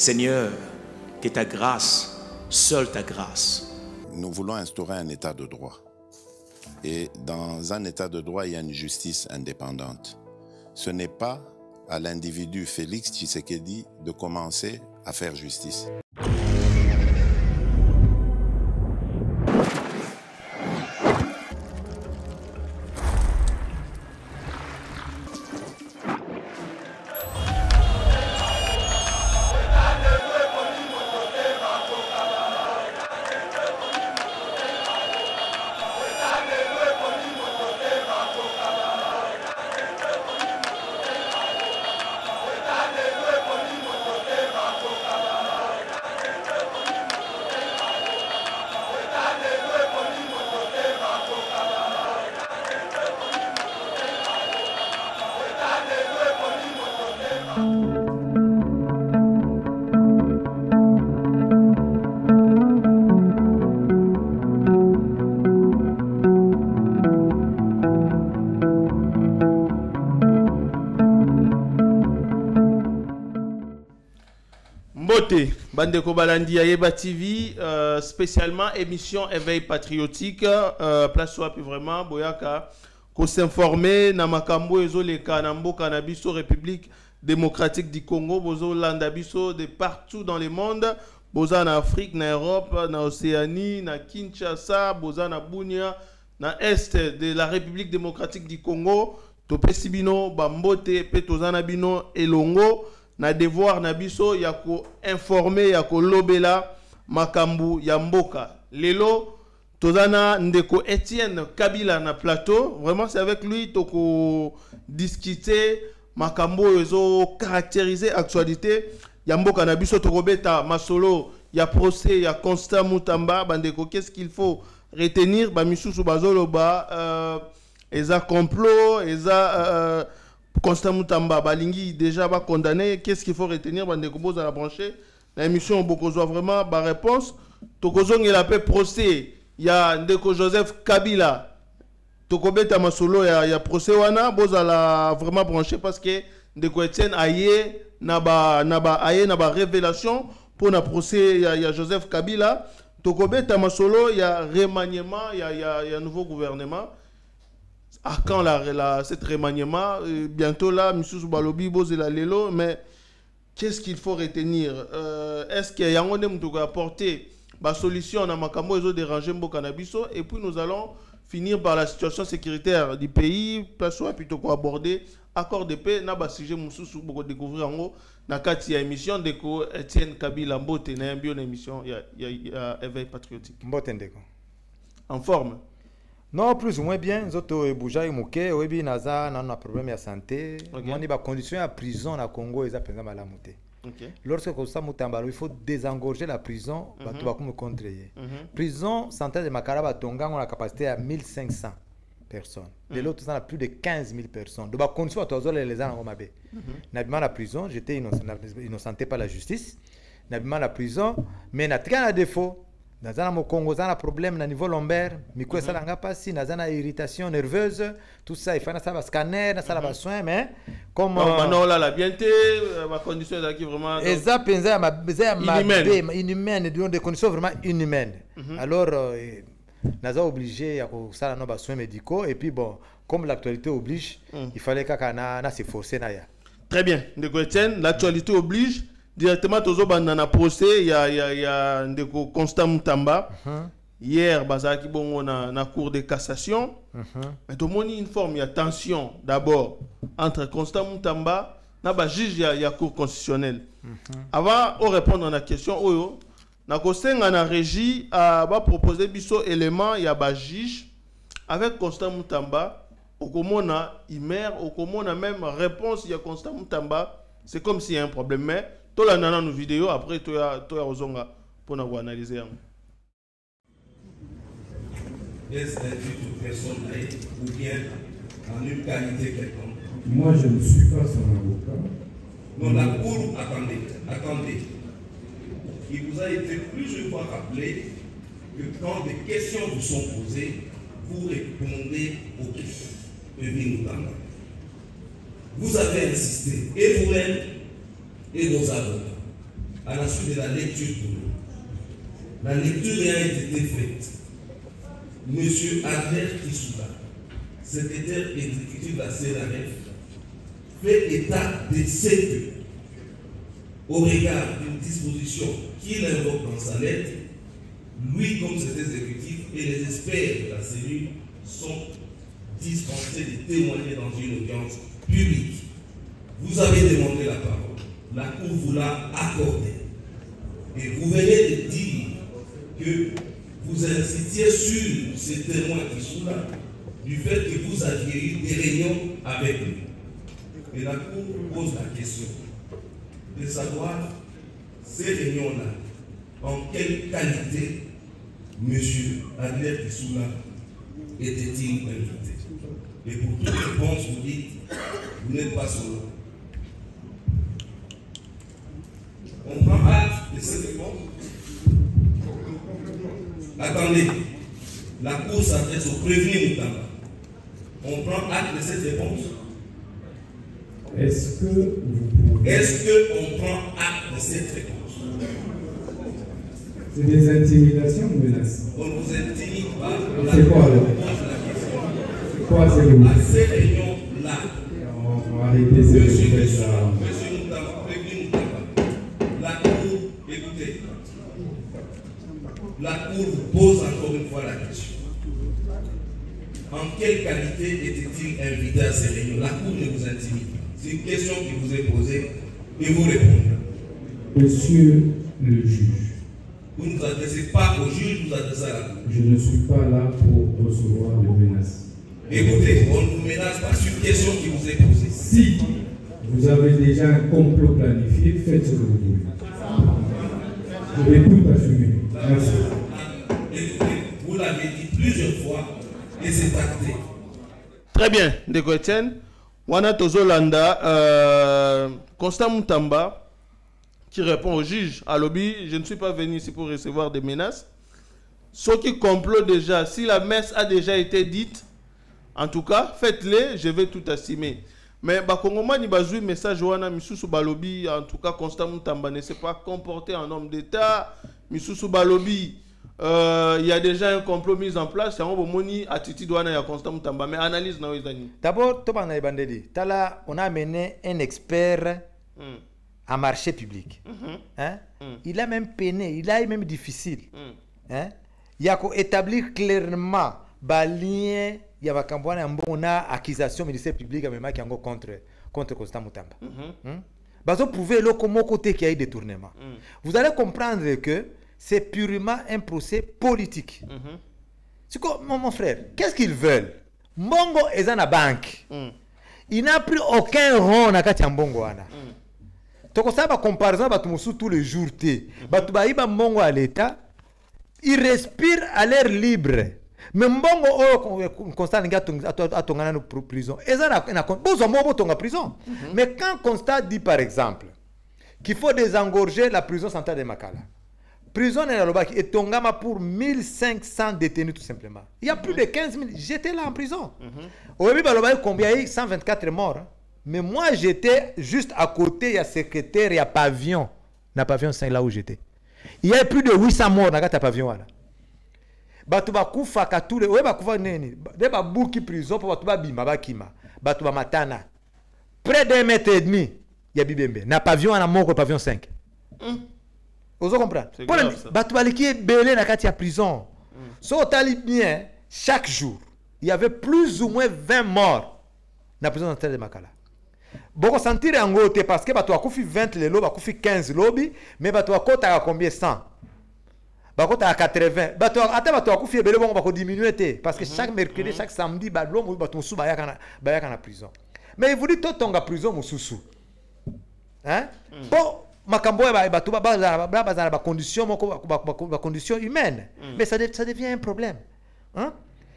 Seigneur, que ta grâce, seule ta grâce. Nous voulons instaurer un état de droit. Et dans un état de droit, il y a une justice indépendante. Ce n'est pas à l'individu Félix Tshisekedi de commencer à faire justice. Bandeko Balandi Ayeba TV, spécialement émission Éveil Patriotique, place soit plus vraiment, Boyaka, qu'on s'informer, Namakambo, Ezoleka, Nambo, Canabiso, République démocratique du Congo, Bozo, Landabiso, de partout dans le monde, Boza en Afrique, en Europe, en Océanie, en Kinshasa, Boza en Bunia, dans l'Est de la République démocratique du Congo, Topesibino, Bambote, Petozanabino, Elongo, na devoir na biso ya ko informer ya ko lobela makambu ya mboka lelo tozana ndeko Etienne Kabila na plateau. Vraiment c'est avec lui toko discuter makambu ezo caractériser actualité ya mboka na biso toko beta masolo ya procès ya Constant Mutamba. Bandeko, qu'est-ce qu'il faut retenir ba misusu bazolo ba eza complot eza Constant Mutamba balingi déjà va condamner. Qu'est-ce qu'il faut retenir? Bandeko boza la brancher la émission bokozwa vraiment ba réponse tokozong il appelle procès ya ndeko Joseph Kabila tokobeta masolo ya procès wana boza la vraiment brancher parce que ndeko Etienne aye na ba révélation pour na procès ya Joseph Kabila tokobeta masolo ya remaniement ya nouveau gouvernement. À quand cet remaniement? Bientôt là, M. Balobi, Bozela Lelo, mais qu'est-ce qu'il faut retenir? Est-ce qu'il y a un apporter la solution à Makambo et déranger Mbokanabiso? Et puis nous allons finir par la situation sécuritaire du pays, soit plutôt qu'on aborder accord de paix, n'a pas sujet Moussou pour découvrir en haut, dans la émission de Etienne Kabila Mbote, n'a une émission, il y a Éveil Patriotique. En forme? Non, plus ou moins bien. Zoto et Bouja et Mouké, Oebi Naza, n'a un problème de santé. Moi, il y a des conditions à prison au Congo, ils appellent ça la montée. Lorsque Constant Mutamba, il faut désengorger la prison, tu vas comme contrer. Prison, centrale de Makaraba, Tonga, on a la capacité à 1500 personnes. De l'autre, on a plus de 15 000 personnes. Donc, la condition à tous les gens en Mabé. N'habituellement, la prison, j'étais innocenté par la justice. N'habituellement, la prison, mais n'a rien à défaut. Dans le Congo, il y a un problème au niveau lombaire, il y a une irritation nerveuse, tout ça, il faut un scanner, un soin, mais comme... Maintenant, la bienté, ma condition est vraiment... Inhumaine, des conditions vraiment inhumaines. Alors, nous sommes obligés à faire des soins médicaux, et puis bon, comme l'actualité oblige, il fallait qu'on s'efforce. Très bien, l'actualité oblige. Directement, tozo bandana procès, il y a ndeko Constant Mutamba. Hier, bazaki bongo na cour de cassation. Mais tout le monde informe, il y a tension d'abord entre Constant Mutamba et le juge de la cour constitutionnelle. Avant de répondre à la question, oyo, na kosenga na régie va proposer biso élément il y a ba juge avec Constant Mutamba. Okomona imer, okomona même réponse il y a Constant Mutamba. C'est comme s'il y a un problème, mais tout la nana nos vidéos après tu as ozonga pour nous analyser. Est-ce que toute personne ou bien en une qualité quelconque? Moi je ne suis pas son avocat. Non, la cour, attendez. Il vous a été plusieurs fois rappelé que quand des questions vous sont posées, vous répondez aux questions. Vous avez insisté, et vous-même, et vos avocats. à la suite de la lecture. La lecture ayant été faite, M. Adler Kissoula, secrétaire exécutif de la CNRF, fait état de ce que, au regard d'une disposition qu'il invoque dans sa lettre, lui, comme cet exécutif et les experts de la cellule sont dispensés de témoigner dans une audience publique. Vous avez demandé la parole, la Cour vous l'a accordée. Et vous venez de dire que vous incitiez sur ces témoins qui sont là, du fait que vous aviez eu des réunions avec eux. Et la Cour pose la question de savoir ces réunions-là, en quelle qualité M. Adler Kissoula était-il invité. Et pour toute réponse, vous dites, vous n'êtes pas solo. On prend acte de cette réponse. Attendez, la Cour s'adresse au prévenu Moutamba. On prend acte de cette réponse. Est-ce qu'on prend acte de cette réponse? C'est des intimidations ou menaces? On ne vous intimide pas. C'est quoi alors? C'est quoi ces mots? À ces réunions-là, on va arrêter ces réunions-là. Monsieur Moutamba, prévenu Moutamba, la Cour, écoutez, la Cour vous pose encore une fois la question. En quelle qualité était-il invité à ces réunions? La Cour ne vous intimide pas. C'est une question qui vous est posée et vous répondez. Monsieur le juge. Vous ne vous adressez pas au juge, vous vous adressez à la Cour. Je ne suis pas là pour recevoir des menaces. Écoutez, on ne vous menace pas, c'est une question qui vous est posée. Si vous avez déjà un complot planifié, faites ce que vous voulez. Je vais tout assumer. Merci. Écoutez, vous l'avez dit plusieurs fois et c'est acté. Très bien, Ndeko Etienne. Wana Tozolanda, Constant Moutamba, qui répond au juge à lobby, je ne suis pas venu ici pour recevoir des menaces. Ceux qui complotent déjà, si la messe a déjà été dite, en tout cas, faites-les, je vais tout assumer. Mais Bakongoma ni bazui message wana misusu balobi, en tout cas Constant Moutamba ne s'est pas comporté en homme d'État. Misusu balobi, il y a déjà un complot mis en place. Il y a une attitude de Constant Moutamba. Mais analyse na wezani. D'abord, on a amené un expert en marché public. Hein? Il a même peiné, il a même difficile. Hein? Il y a établir clairement balien, il y a une accusation ministère public contre Constant Moutamba. Vous pouvez le côté qu'il y a eu détournement. Vous allez comprendre que c'est purement un procès politique. C'est quoi, mon frère, qu'est-ce qu'ils veulent? Mbongo est dans la banque. Il n'a pris aucun rond dans la Mbongo. Donc, ça va comparaison tous les jours. Mbongo à l'État, ils respirent à l'air libre. Mais Mbongo, Constant a prison. Mais quand Constant dit par exemple qu'il faut désengorger la prison centrale de Makala, prison et Tongama pour 1500 détenus tout simplement. Il y a plus de 15 000. J'étais là en prison. Combien il y a 124 morts. Mais moi j'étais juste à côté, il y a secrétaire, il y a pavillon. Dans pavillon 5 là où j'étais. Il y a plus de 800 morts dans le pavillon là. Batu bakufa katule, we bakufa neni. De babuki prison pour batu babima bakima. Batu matana. Près d'1,5 mètre, il y a Bibembe. Na pavillon na moko pavillon 5. Vous comprenez? Batu baliki est belé na kati ya prison. So tali bien, chaque jour, il y avait plus ou moins 20 morts dans la prison centrale de Makala. Boko sentir en gote parce que batu bakufi 20 lelo, bakufi 15 lobby, mais batu bakota combien 100. Bakota à 80. Batu bakufi ebele bongo bako diminuer parce que chaque mercredi, chaque samedi badlo batu musu bayaka na prison. Mais il vous dit totonga prison mususu. Hein? Bon, makambo ya batu ba conditions humaines. Mais ça devient un problème. Hein?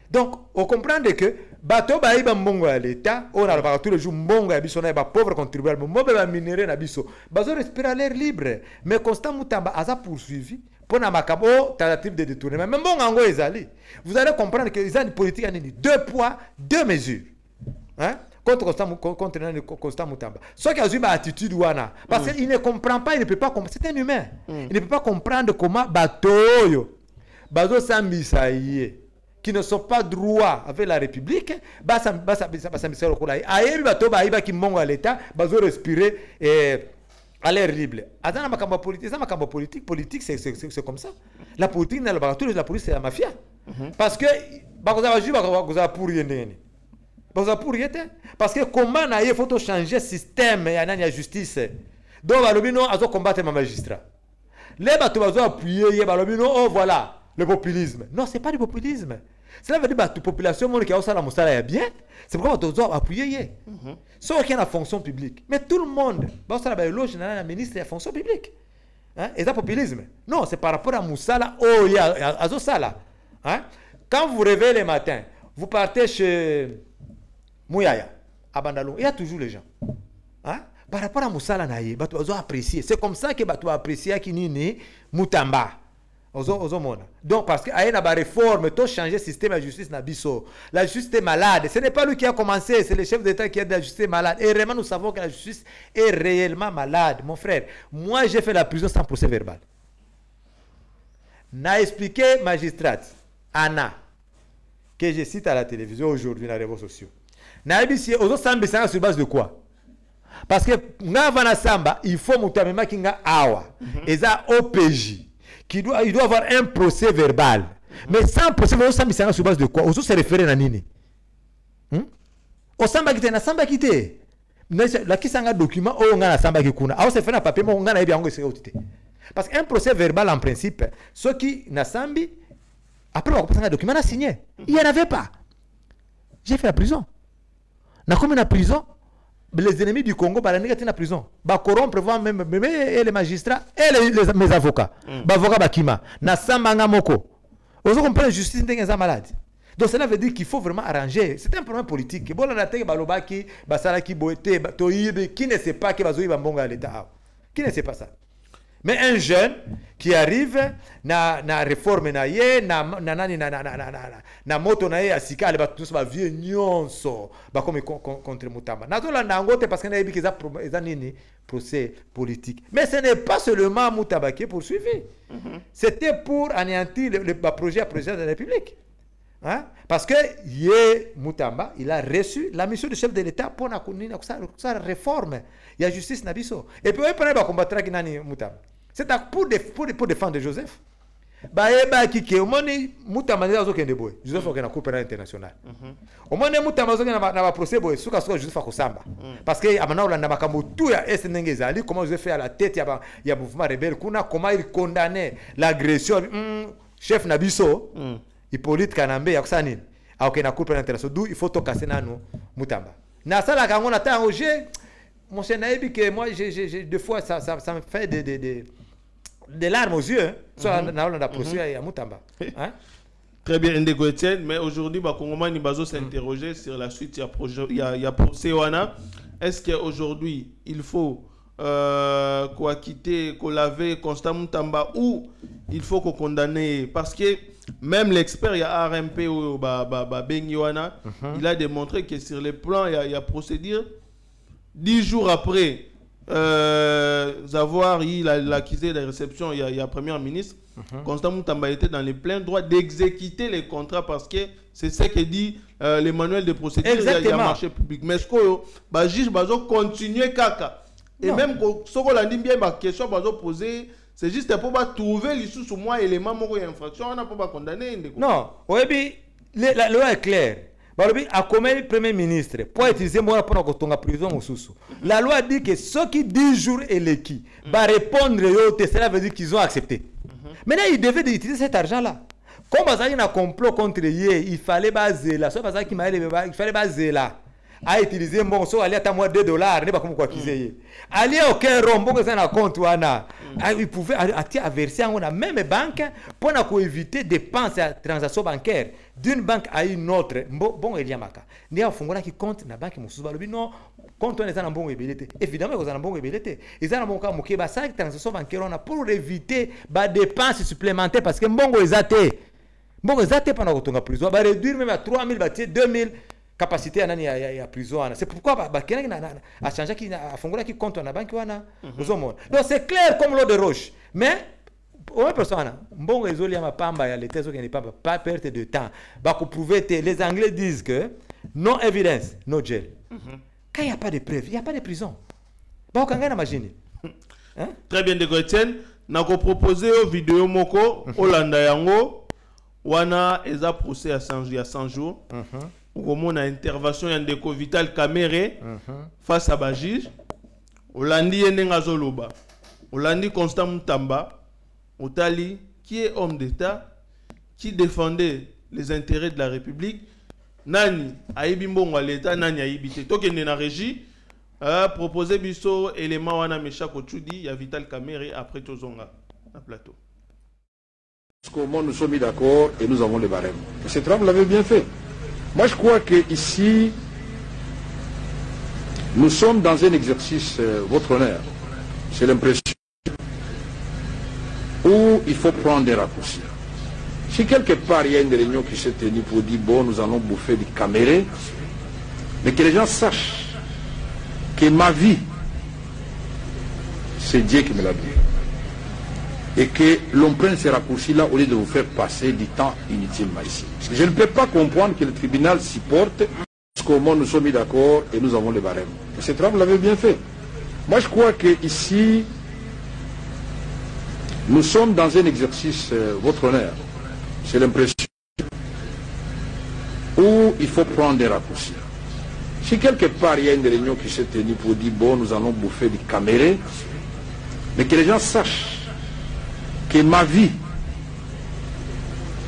Donc, on comprend que bateau baïba mbongo à l'État, on a tous les jours mbongo à biso na ba pauvre contribuable, mbongo ba minéré na biso. Bazo respirer à l'air libre. Mais Constant Moutamba a poursuivi pour na makabo tentative de détournement. Mais mbongo ngo ezali. Vous allez comprendre que ils ont une politique en 2 poids, 2 mesures. Hein? contre Constant Moutamba. Soit qui a eu une attitude wana parce qu'il ne comprend pas, il ne peut pas comprendre. C'est un humain. Il ne peut pas comprendre comment Batoyo, Bazo Sambisaïe, qui ne sont pas droits avec la République, l'État, Bazo respirer à l'air libre. Politique, c'est comme ça. La politique, la politique, c'est la mafia. Parce que parce que comment il faut changer le système et la justice. Donc, il faut combattre les magistrats. Les bateaux vont appuyer, oh voilà, le populisme. Non, ce n'est pas du populisme. Cela veut dire que la population qui a la moussala bien, c'est pourquoi on doit appuyer. Sauf qu'il y a la fonction publique. Mais tout le monde, le ministre de la fonction publique. Et ça, populisme. Non, c'est par rapport à moussala, oh, il y a Sala. Quand vous réveillez le matin, vous partez chez Mouyaya, à Bandalou, il y a toujours les gens. Par rapport à Moussala Naye, tu vas apprécier. C'est comme ça que tu vas apprécier qui n'est Moutamba. Donc, parce qu'il y a une réforme, tu as changé le système de la justice. La justice est malade. Ce n'est pas lui qui a commencé, c'est le chef d'État qui a dit la justice est malade. Et vraiment, nous savons que la justice est réellement malade. Mon frère, moi, j'ai fait la prison sans procès verbal. N'a expliqué magistrate, Anna, que je cite à la télévision aujourd'hui dans les réseaux sociaux. N'a dit aux autres Samba sur base de quoi? Parce que il faut Moutamema Kinga Awa, et ça OPJ. Il doit avoir un procès verbal. Mais sans procès verbal, on sur base de quoi? On se réfère à Nini. On samba kite na samba kite. La qui s'engage document, on a samba kikuna. On se fait un papier, on a bien parce qu'un procès verbal en principe, ceux qui n'a sambi, après on a un document à signer. Il n'y en avait pas. J'ai fait la prison. N'a comme la prison. Les ennemis du Congo, bah, les la prison. Bah, corrompre même les magistrats et mes avocats. Bah, avocat Bakima. Na samba moko. Vous comprenez, la justice n'est pas malade. Donc, cela veut dire qu'il faut vraiment arranger. C'est un problème politique. Bon, on a dit que Basalaki Boete, Toïbe, qui ne sait pas que Bazoui Bambonga à l'État. Qui ne sait pas ça? Mais un jeune qui arrive, na réforme na ye, na moto na ye asika, ale tous ba vie nyonso, ba comme contre Moutamba. Na zola na ngote parce que na yebi que ça nini procès politique. Mais ce n'est pas seulement Moutamba qui est poursuivi. C'était pour anéantir le projet à président de la République. Parce que Moutamba, il a reçu la mission du chef de l'État pour la réforme. Il y a justice nabiso. Et puis, on va combattre Moutamba. C'est pour défendre Joseph. Moutamba Joseph a Coupe pénale internationale. Au moins, Moutamba a procès Joseph Akosamba. Parce que comment Joseph fait à la tête, il y a un mouvement rebelle, comment il condamnait l'agression. Chef Nabiso. Hippolyte Kanambe ya kusani auke na coupe international d'où il faut to casser nanu Moutamba na sala kango na tango mon cher Naïbi que moi j'ai deux fois ça me fait des larmes aux yeux soit na on a procès à Moutamba Très bien Ndeko Etienne, mais aujourd'hui ba Kongomani bazo s'interroger sur la suite, il y a procès wana. Est-ce qu'aujourd'hui il faut quoi quitter, qu'on laver Constant Moutamba ou il faut qu'on condamne? Parce que même l'expert, il y a RMP ou Benyoana, il a démontré que sur le plan, il y a procédure. 10 jours après avoir eu l'accusé de la réception, il y a Premier ministre, Constant Moutamba était dans les pleins droits d'exécuter les contrats parce que c'est ce que dit le manuel de procédure. Il y a marché public. Mais ce que le juge va continuer caca. Et même ce qu'on a dit bien, ma question va poser. C'est juste pour trouver l'issue sur moi élément de l'infraction, on n'a pas condamné. Non, la loi est claire. À combien le Premier ministre pour utiliser moi pour la prison ou sous. La loi dit que ceux qui 10 jours et les qui va répondre cela veut dire qu'ils ont accepté. Maintenant, ils devaient utiliser cet argent-là. Comme il y a un complot contre eux, il fallait baser là. Il fallait baser là. A utiliser mon so aller à moi $2 n'est pas comme quoi qu'ils aller aucun rombo que ça na compte wana il pouvait verser en la même banque pour éviter dépenses à transactions bancaires d'une banque à une autre. Bon il y a maka ni afungola qui compte na banque mususu balobi non compte on est na bon ébélité évidemment ils ont bon ébélité ils ont bon ka moké ba 5 transactions bancaires on a pour éviter ba dépenses supplémentaires parce que mbongo ezate pendant que tu as prison ba réduire même à 3000 ba 2000. capacité à la prison. C'est pourquoi quelqu'un a changé, a fondé qui compte na banque. Donc c'est clair comme l'eau de roche. Mais, une personne, bon réseau, il y a pamba, il y a les tests qui n'est pas perte de temps. Pour prouver, les Anglais disent que non evidence, no jail. Quand il n'y a pas de preuves, il n'y a pas de prison. Quand on imagine. Très bien, de Etienne. Nous avons proposé une vidéo moko Hollanda yango wana eza procès à 100 jours. Où on a intervention de Vital Kamere face à Bajige. Hollandi Yenengazoloba. Hollandi Constant Mutamba. Otali qui est homme d'État qui défendait les intérêts de la République. Nani aibi mbongo l'État nani aibité. Tokende na régie. Proposer biso élément wana Mecha Kochudi, ya Vital Kamere après Tozonga na plateau. Comment nous sommes mis d'accord et nous avons les barèmes. Ce travail, vous l'avez bien fait. Moi, je crois que ici, nous sommes dans un exercice, votre honneur, c'est l'impression, où il faut prendre des raccourcis. Si quelque part il y a une réunion qui s'est tenue pour dire bon, nous allons bouffer du Kamere, mais que les gens sachent que ma vie, c'est Dieu qui me l'a dit. Et que l'on prenne ces raccourcis-là au lieu de vous faire passer du temps inutilement ici. Je ne peux pas comprendre que le tribunal s'y porte, parce qu'au moins nous sommes mis d'accord et nous avons les barèmes. Ce travail, vous l'avez bien fait. Moi, je crois que ici, nous sommes dans un exercice, votre honneur, c'est l'impression, où il faut prendre des raccourcis. Si quelque part il y a une réunion qui s'est tenue pour dire bon, nous allons bouffer du Kamere, mais que les gens sachent que ma vie,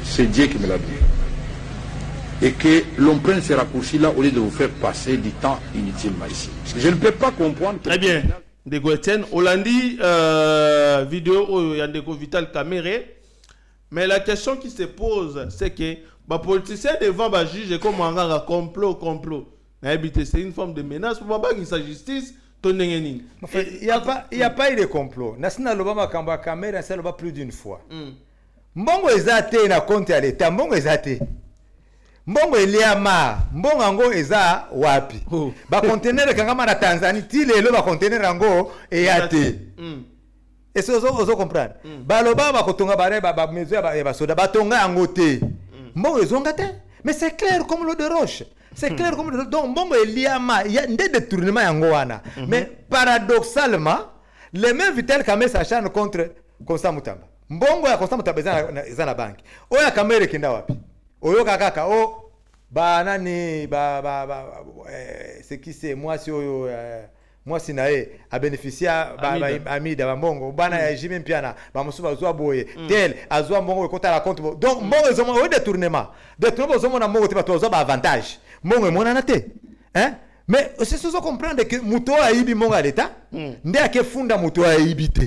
c'est Dieu qui me l'a dit. Et que l'on prenne ces raccourcis-là au lieu de vous faire passer du temps inutilement ici. Je ne peux pas comprendre. Très bien. Ndeko Etienne, Hollandi, vidéo Yandeko Vital Kamere. Mais la question qui se pose, c'est que les politiciens devant les juges comme un complot. C'est une forme de menace pour pas qu'il sa justice. Il n'y a pas eu de complot. National Obama Kamba Kamera, ça va plus d'une fois. Mbongo ezate na compte à l'État, mbongo ezate. Mbongo eliama, mbongo ango eza wapi. Ba conteneur kangama na Tanzanie, ti lelo ba conteneur ango eyate. Et ça vous comprendre. Ba loba ba kotonga bare ba mezo ba soda ba tonga ango te. Mbongo ezonga te. Mais c'est clair comme l'eau de roche. C'est clair comme l'eau de roche. Donc mbongo eliama, il y a des détournements yango wana. Mais paradoxalement, les mêmes Vital Kamere s'acharnent contre Constant Mutamba. Mbongo ya Constant Mutamba eza na banki. Oya Kamere kenda wapi? Oyo kaka o ba nani c'est qui c'est moi si oyo moi si nae a bénéficié Amida ba mbongo bana ya Jimmy Mpiana ba musuba zwa boye tel azwa mbongo ko la compte. Donc mbongo zomo o détournement zomo na mbongo te ba tozo ba avantage mbongo mona na te hein. Mais c'est ce qu'on comprendre que muto aibi mbongo à l'état ndé akefunda muto aibi te.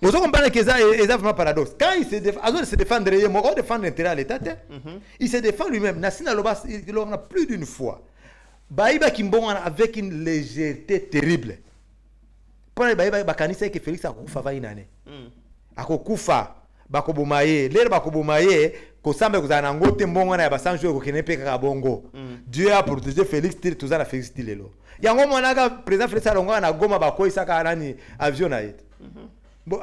Vous comprenez que c'est vraiment paradoxe. Quand il se défend, il va défendre l'intérêt à l'État. Il se défend lui-même. Nassina Loba, il en a plus d'une fois. Baïba Kimbon avec une légèreté terrible. Pour les Baïba Bakanisa que Félix a koufa va inane. A koufa, bakobumaye, l'air bakobumaye, kosambe kuzanango tembongo na basanjo ko kenepe ka bongo. Dieu a protégé Félix tout ça la Félix tilelo. Yango monaga président Félix alonga na goma bako isaka nani avion na yet.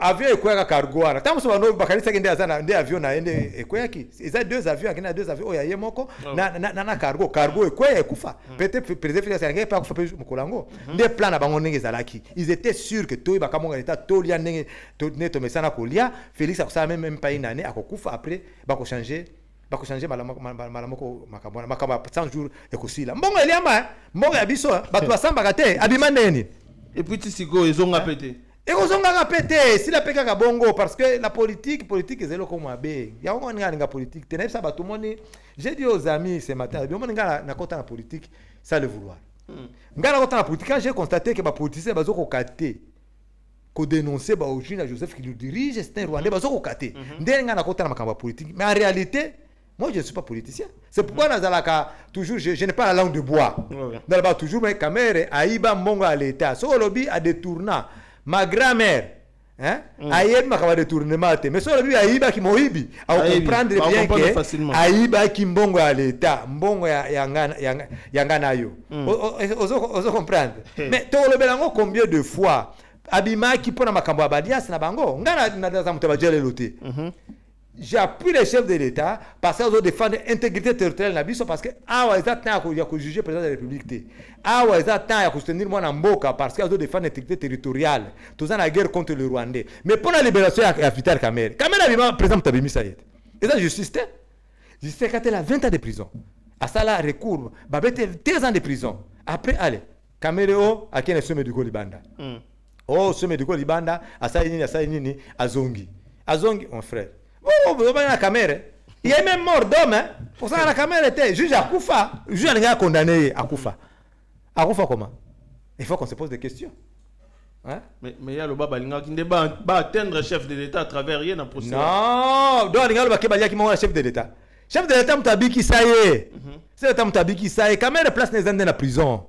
Avion ekweka cargo ana tamu so bano bakanisa kende azana nde avion na ende ekweki eza deux avions akina deux avions oya yemoko na cargo ekweka ekufa peut-être président Félix Ange pas kufa pe mukolango nde plan na bango ndenge zalaki ils étaient sûrs que toi bakamonga l'état tolia ndenge to neto mesana kolia Félix akosa même pas une année akokufa après bako changer malamoko makamba 100 jours ekosila mbongo eliama mbongo ya biso bato basamba te abima neni et puis tisiko ezonga pété. Et vous avez répété, si la PK bongo, parce que la politique est zéro comme abe. Il y a un politique. Tenez ça, tout le monde. J'ai dit aux amis ce matin, il y a un politique, ça le vouloir. La politique, quand j'ai constaté que les politiciens ont caté, qu'on dénonçait Joseph qui le dirige, c'est un Rwandais, ils ont caté. Mais en réalité, moi je ne suis pas politicien. C'est pourquoi toujours, je n'ai pas la langue de bois. Toujours, mais Kamere, Aïba Monga à l'État. So lobby a détournant. Ma grand-mère, hein ayebi makaba retournement te mais so lui ayiba ki moyibi a comprendre bien que ayiba ki mbongo ya l'état mbongo ya ngana yo ozo comprendre mais to le belango combien de fois abima ki pona makambo ya balias na bango ngana na za mutaba jele loté j'appuie les chefs de l'État parce qu'ils ont défendu l'intégrité territoriale de la biso parce que awa ils attendent ya ko juger président de la République te awa ils attendent ya ko soutenir moi na mboka parce qu'ils ont défendu l'intégrité territoriale tous en la guerre contre le Rwandais mais pour la libération ya Vital Kamerhe abima président Tabimi Sayed et ça justice quand elle a 20 ans de prison à ça là recours babete 13 ans de prison après allez Kamerhe a kene somme du Libanda somme du Libanda a ça nini azongi mon frère. Oh, la Kamerhe. Il est même mort d'homme. Hein? Pour ça, la Kamerhe était juge à Koufa. Le juge a condamné à Koufa. À Koufa comment? Il faut qu'on se pose des questions. Hein? Mais il y a le Baba qui ne va atteindre le chef de l'État à travers rien dans le procès. Non, il y a le Baba qui est chef de l'État. Chef de l'État, Moutabiki, ça y est. C'est l'État Moutabiki, ça y est. Kamerhe place les gens dans la prison.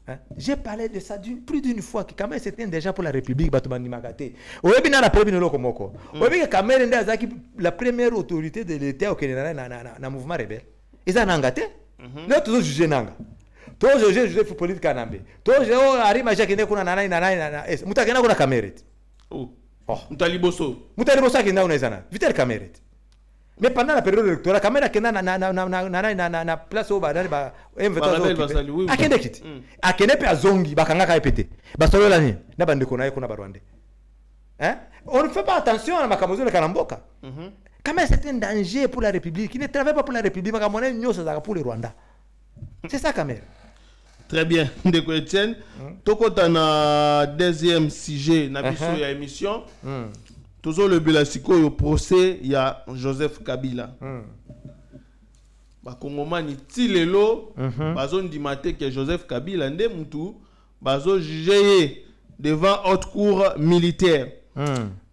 Hein? J'ai parlé de ça plus d'une fois que Kamerhe c'était déjà pour la République Batumani Magate. Oyebi na problème no lokomoko. Oyebi que Kamerhe nda zaki la première autorité de l'État au Kenya na mouvement rebelle. Ils en angate. Là tous juger nanga. Tous juger politique kanambe. Tous ari maja kene kuna nana mutakena kuna Kamerhe. Oh. Mutaliboso kenda una izana. Vital Kamerhe. Mais pendant la période électorale, Kamerhe kenda na place au badani ba M23 akende kiti akende pe azongi bakanga ka epete basolo la ni na bande kona kuna barwande hein on ne fait pas attention à makamozo le kalamboka Kamerhe c'est un danger pour la République, il ne travaille pas pour la République makamona nyoso za pour le Rwanda, c'est ça Kamerhe. Très bien, ndeko Etienne tokota na deuxième sujet na biso ya émission toujours le bilasiko au procès il y a Joseph Kabila. Bakongomani ti lelo bazo ndimate que Joseph Kabila nde mutu bazo juger devant haute cour militaire.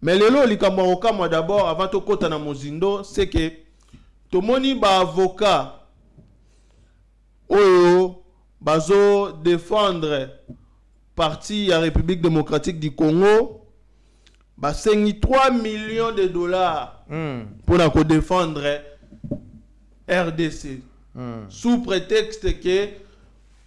Mais lelo likambo okama d'abord avant to kota na mozindo c'est que tomoni ba avocat oyo bazo défendre parti ya République démocratique du Congo. Bah, c'est 3 millions de dollars pour défendre RDC. Sous prétexte que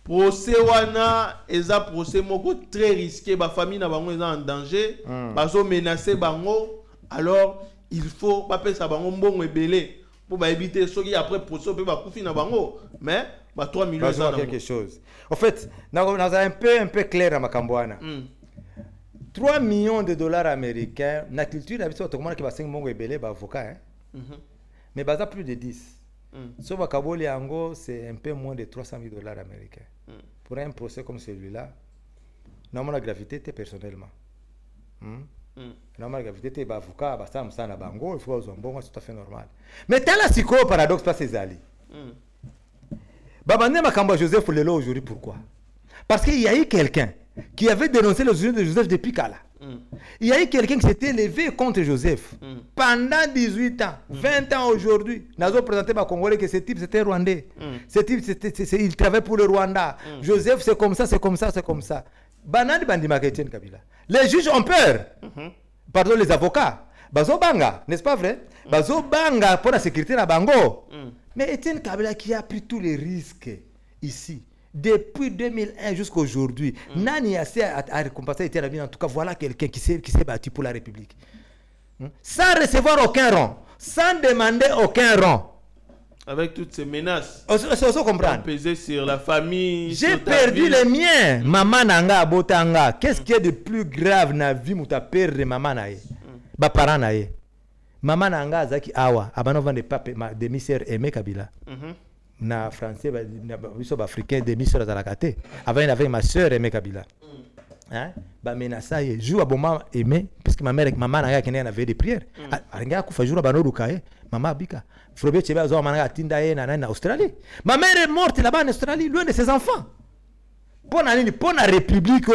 procès wana eza procès moko très risqué, ba famille na bango eza en danger, bazo menacer bango, alors il faut pas faire ça bango mbongo ebele pour ba éviter soki après procès peut ba kufi na bango, mais ba 3 millions ça quelque chose. En fait, na un peu clair à makambwana. 3 millions de dollars américains, la culture d'habitude, autrement qui va 5 mongo ebele ba avocat hein. Mais baza plus de 10. Sauf à Kaboli Ango, c'est un peu moins de 300 000 dollars américains. Pour un procès comme celui-là, normalement la gravité était personnellement. Normalement la gravité était avocat, basta msana bango, il faut aux bon, c'est tout à fait normal. Mais tel la psycho paradoxe pas ces alliés. Babane Makamba Joseph Lelo aujourd'hui pourquoi? Parce qu'il y a eu quelqu'un qui avait dénoncé le sujet de Joseph depuis Kala. Il y a eu quelqu'un qui s'était levé contre Joseph pendant 18 ans, 20 ans aujourd'hui. Nous avons présenté à Congolais que ce type c'était Rwandais. Ce type il travaille pour le Rwanda. Joseph c'est comme ça, c'est comme ça, c'est comme ça. Banani Bandima Etienne Kabila. Les juges ont peur. Pardon, les avocats. Bazo Banga, n'est-ce pas vrai? Bazo Banga pour la sécurité de Bango. Mais Etienne Kabila qui a pris tous les risques ici. Depuis 2001 jusqu'à aujourd'hui, Nani a assez à récompenser Etienne Kabila. En tout cas, voilà quelqu'un qui s'est battu pour la République. Sans recevoir aucun rang, sans demander aucun rang. Avec toutes ces menaces. On comprend. Peser sur la famille. J'ai perdu les miens. Maman Nanga, Botanga. Qu'est-ce qu'il y a de plus grave dans la vie où tu as perdu maman nae? Ba parents nae. Maman Nanga, Zaki Awa. Abanova de pape, demi-sœur Aimé Kabila. Na français, na africain, demi-sœur Zalakate. Avant, il avait ma sœur Aimé Kabila. Hein? Ba menasa ye jour aboma aimé parce que ma mère maman Nanga qui avait des prières. Aringa kufa jour abano rukae. Maman Bika. Frobé Tchebe Azo Manga Tinda en Australie. Ma mère est morte là-bas en Australie, loin de ses enfants. Pour la République,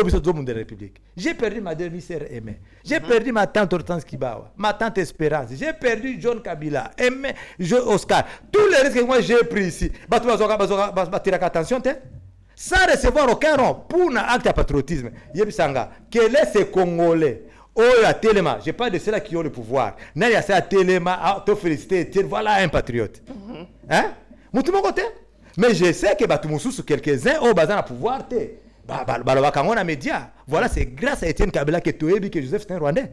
j'ai perdu ma demi-sœur Aimée. J'ai perdu ma tante Hortense Kibawa, ma tante Espérance. J'ai perdu John Kabila, Aimé, Oscar. Tous les risques que moi j'ai pris ici. Attention, sans recevoir aucun rang pour un acte de patriotisme. Yebisanga, quel est ce Congolais? Oh, à Téléma, je parle de ceux-là qui ont le pouvoir. Il y a ça à Téléma, te féliciter, voilà un patriote. Hein? Tout mon côté. Mais je sais que tout sous quelques-uns au bazar à pouvoir, voilà, c'est grâce à Étienne Kabila que tu as dit que Joseph est un Rwandais.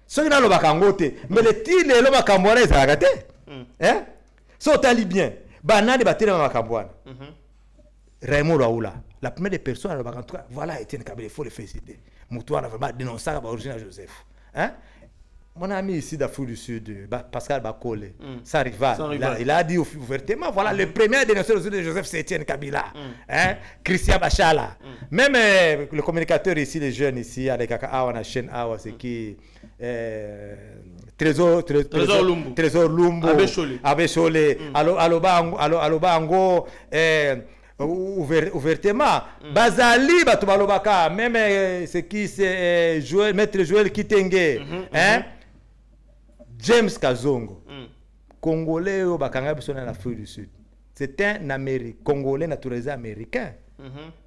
Ceux qui n'ont pas de mais les tirs, les hommes Kambouana, ils ont raté. Hein? Sont talibien. Banane de bâtir dans Kambouana. Raymond Raoula, la première des personnes, en tout cas, voilà Étienne Kabila, il faut le féliciter. Moutouana a vraiment dénoncé l'origine de Joseph. Hein? Mon ami ici d'Afrique du Sud, Pascal Bakole, sa rival, il a dit ouvertement, voilà, le premier dénonceur de Joseph, c'est Étienne Kabila. Hein? Christian Bachala. Même le communicateur ici, les jeunes ici, avec Awa, la chaîne Awa, c'est qui Trésor Lumbo, Abbé Cholé, Alobango, ouvertement. Bazali, Batubalobaka, même c'est qui c'est Maître Joël Kitenge, hein? James Kazongo, Congolais au Bakanga en Afrique du Sud. C'est un Américain, Congolais naturalisé américain.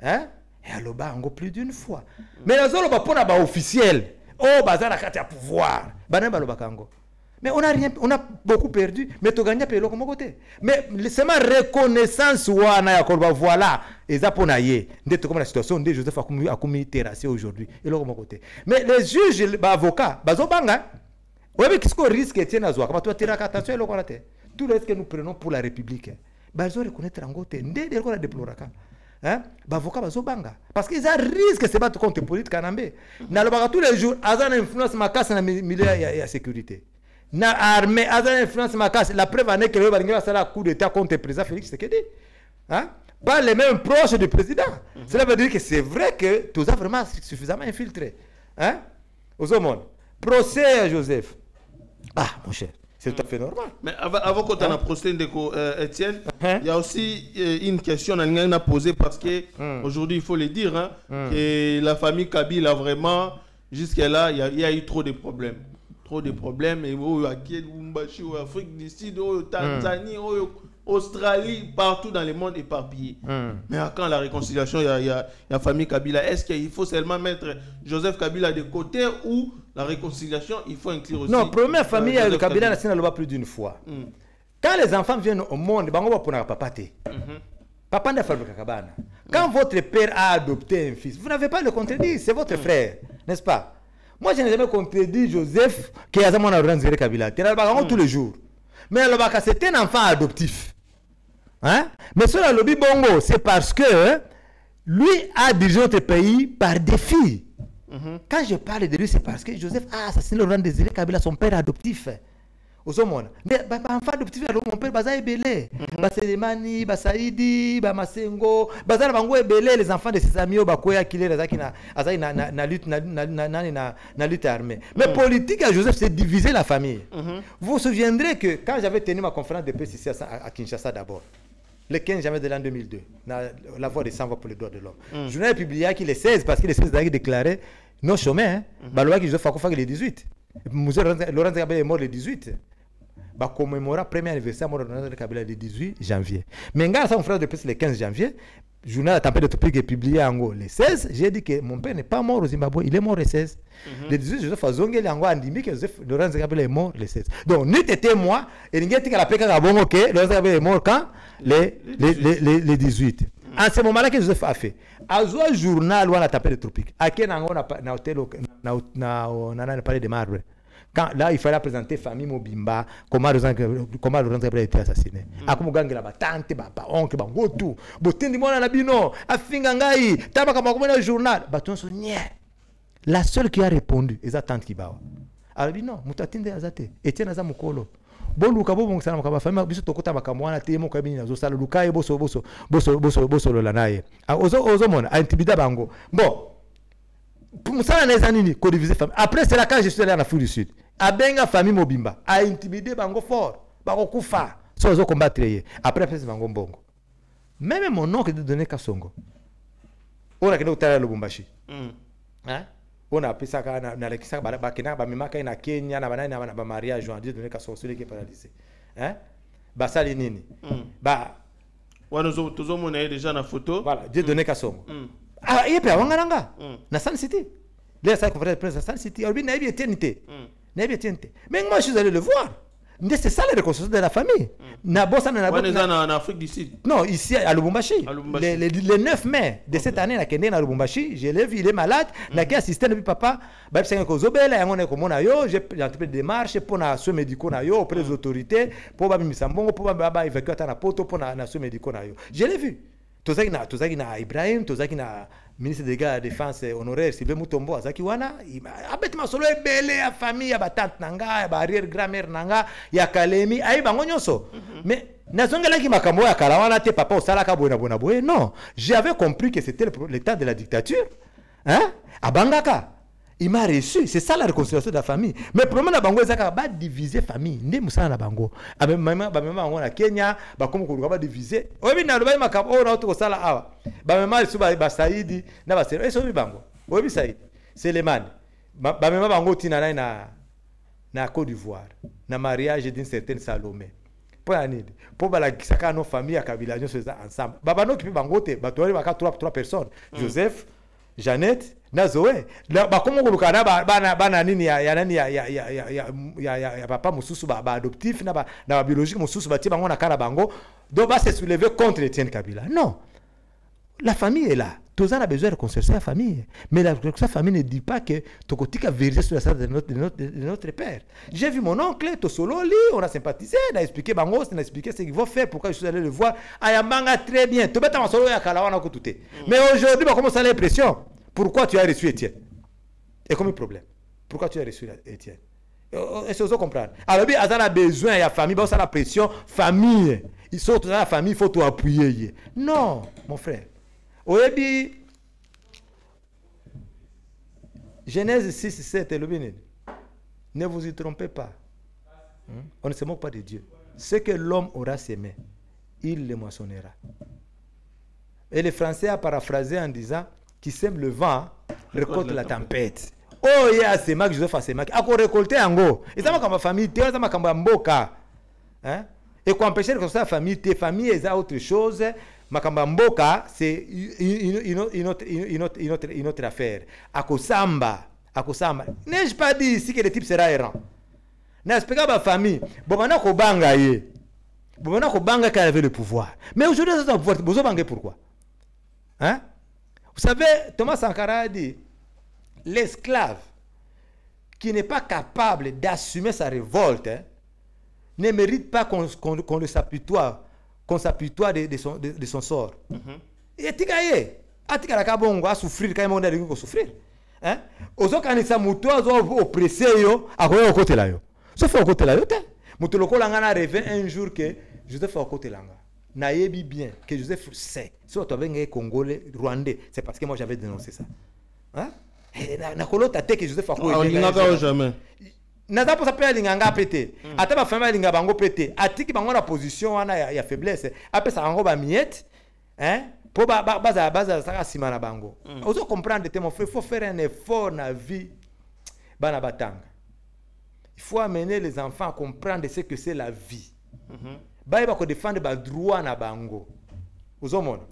Hein? Et à l'Obango plus d'une fois. Mais les autres, on a officiel. Oh, bazar la carte à pouvoir. Mais on a beaucoup perdu. Mais tu gagnes pas comme côté. Mais c'est ma reconnaissance voilà. Et ça pour naïe. D'être comme la situation de Joseph a commis terrassé aujourd'hui. Et là comme côté. Mais les juges, les avocats, bazobanga. Oui, mais qu'est-ce qu'on risque Etienne Azoua? Comment tu as tiré attention à l'eau? Tout le reste que nous prenons pour la République. Bazo reconnaître en côté. Ndé qu'on a déploré. Hein? Bavoka bazobanga. Parce qu'ils ont risque de se battre contre les politiques kanambe. Dans le baga tous les jours, Azan influence ma casse dans le milieu de la sécurité. Na armée, Azan influence ma casse. La preuve en est que le Baringa a coup d'état contre le président Félix Tshisekedi. Hein? Pas les mêmes proches du président. Cela veut dire que c'est vrai que tout ça vraiment suffisamment infiltré. Hein? Aux hommes. Procès à Joseph. Ah, mon cher. C'est tout à fait normal. Mais avant qu'on ait procès de Étienne, il y a aussi une question à poser parce que aujourd'hui, il faut le dire, hein, que la famille Kabila vraiment, jusqu'à là, il y a eu trop de problèmes. Trop de problèmes. Et au Afrique du Sud, au Tanzanie, Australie, partout dans le monde éparpillé. Mais quand la réconciliation, il y a la famille Kabila, est-ce qu'il faut seulement mettre Joseph Kabila de côté ou la réconciliation, il faut inclure aussi... Non, première famille, le Kabila n'a pas plus d'une fois. Quand les enfants viennent au monde, on va prendre papa. Papa n'a pas Kabana. Quand votre père a adopté un fils, vous n'avez pas le contredit, c'est votre frère, n'est-ce pas? Moi, je n'ai jamais contredit Joseph qui a jamais organisé Kabila. Tu as tous les jours. Mais c'est un enfant adoptif. Hein? Mais sur le lobby bongo, c'est parce que lui a dirigé notre pays par défi. Quand je parle de lui, c'est parce que Joseph a assassiné Laurent Désiré Kabila, son père adoptif. Aux hommes. Mais enfant adoptif, mon père, Baza est belé. Baselemani, Basaïdi, Bamasengo, Baza Bango est belé, les enfants de ses amis, Bakoya, Kile, na lutte armée. Mais politique à Joseph, c'est diviser la famille. Vous vous souviendrez que quand j'avais tenu ma conférence de paix ici à Kinshasa d'abord, le 15 janvier de l'an 2002, la voix des 100 voix pour les droits de l'homme. Je n'ai publié qu'il est 16 parce qu'il est 16 a déclaré non chemin. Baloua qui Joseph Fakoufa le 18. Laurent Kabila est mort le 18. Bah commémora premier anniversaire de Laurent Kabila le 18 janvier. Mais quand son frère de plus le 15 janvier, le journal La Tempête de Topic est publié en Angola le 16. J'ai dit que mon père n'est pas mort au Zimbabwe, il est mort le 16. Le 18, Joseph Azongue est en Angola, dit que Laurent Kabila est mort le 16. Donc, nous étions moi, et nous étions à la PK Gabongo que Laurent Kabila est mort quand les 18. En ce moment-là, que Joseph a fait, à un journal où on a tapé le tropique, à quel endroit on a parlé de marbre. Quand là, il fallait présenter famille Mobimba, comment Laurent Kabila a été assassiné. À comment gang la tante, oncle, tout. Botendi mona na bino, afinga ngai, tabaka makomena journal. Baton so nie. La seule qui a répondu, c'est la tante Kibawa. Alors dit non, mutatinde azate. Etienne aza mukolo. Boluka bobo sana makaba famille biso tokota makamwana te mo kabini nazo sala lukaye boso lolanaye. Ozo mona a intimida bango. Bon. Pour ça les années ko diviser famille. Après c'est là quand je suis allé en Afrique du Sud. A benga famille Mobimba a intimidé bango fort. Bango kufa. So ozo combattre. Après c'est bango mbongo. Même mon oncle de donner Kasongo. On a que nous tala Lubumbashi. Hein? On a appris ça na lekisa bakina ba mimaka na Kenya na banani na ba mariage en Dieu donner ka sorcelé qui est paralysé. Hein? Ba sali nini? Ba wana zo mona déjà na photo. Voilà, Dieu donner ka songo. Ah, il peut wanga na Sun City. Là, ça conférence de presse à Sun City. Alors, il y a une éternité. Mais moi, je suis allé le voir. C'est ça la reconstruction de la famille. En Afrique du Sud. Non, ici à Lubumbashi. Le 9 mai de cette année, à Lubumbashi, je l'ai vu, il est malade. Il a assisté depuis papa. J'ai entrepris des démarches pour les soins médicaux auprès des autorités, pour évacuer à Poto pour les soins médicaux. Je l'ai vu. Tozaki na Ibrahim, tozaki na ministre de la Défense honoraire Sylvain Mutombo, azaki wana, abet masolo ebele ya famille ya batante nanga, ya arrière grand-mère nanga, ya Kalemi, ayi bango nyonso. Mais nazongelaki makambo ya kala wana te papa osalaka bona boye. Non, j'avais compris que c'était l'état de la dictature. Hein? Abangaka. Il m'a reçu, c'est ça la réconciliation de la famille. Mais le problème de Bango, c'est qu'il va diviser la famille. Il n'y a pas de Bango. Même en Kenya, il va diviser. Oui, mais il y a des gens qui sont là. Il y a Saïdi, il y a Bango. Oui, Saïdi. C'est les man. Il y a Bango qui est na Côte d'Ivoire. Na mariage d'une certaine Salomé. Pour que nos familles soient ensemble. Babano qui Bango, il y a 3 personnes. Joseph, Jeannette, Nazoé. Comment vous avez papa mususu adoptif na biologique mususu ba bango na kala bango donc va se soulever contre Etienne Kabila. Non. La famille est là. Tous on a besoin de reconstruire la famille. Mais la famille ne dit pas que Tokotika vérité sur la salle de notre père. J'ai vu mon oncle, Tosolo, on a sympathisé, on a expliqué Bango, on a expliqué ce qu'il faut faire, pourquoi je suis allé le voir. Ayambanga très bien. Mais aujourd'hui, on commence à l'impression. Pourquoi tu as reçu Etienne? Et comme un problème. Pourquoi tu as reçu Etienne? Est-ce que vous comprenez? Alors, il y a besoin, il y a famille, il y a la pression, famille. Ils sont dans la famille, il faut tout appuyer. Non, mon frère. Oyebi, Genèse 6, 7, ne vous y trompez pas. On ne se moque pas de Dieu. Ce que l'homme aura semé, il le moissonnera. Et le Français a paraphrasé en disant qui sème le vent, récolte la tempête. Oh, il y a ces marques, Joseph a ces marques. À quoi récolter en gros? Et ça m'a comme ma famille, ça m'a comme mboka. Et qu'on empêche que ça famille, tes familles, elles ont autre chose. Makamba mboka, c'est une autre affaire. Akosamba. N'ai-je pas dit ici que le type sera errant? N'est-ce pas ma famille? Bobana Kobanga ye. Bobana Kobanga qui avait le pouvoir. Mais aujourd'hui, ça a le pouvoir. Vous avez pourquoi? Hein? Vous savez, Thomas Sankara a dit l'esclave qui n'est pas capable d'assumer sa révolte ne mérite pas qu'on le s'apitoie. Qu'on s'apitoie de son sort. Et Tikaye, Atika Kabongo a souffrir quand même on a souffrir. Hein? Aux autres quand ça muto oppressé yo, à quoi au côté là yo. Sauf au côté là yo te. Muto loko langa rêvé un jour que Joseph au côté langa. Nayebi bien que Joseph sait. Si tu avais un Congolais, Rwandais, c'est parce que moi j'avais dénoncé ça. Hein? Et na kolota te que Joseph a côté. On n'a jamais. Naza pour ça linganga pété ata ba famille linga bango pété atiki bango na position wana ya faiblesse après ça bango ba miette hein pour baza ça sima na bango ozo comprendre mon frère, il faut faire un effort na vie bana batanga. Il faut amener les enfants à comprendre ce que c'est la vie. Ba ko défendre ba droit na bango ozo mona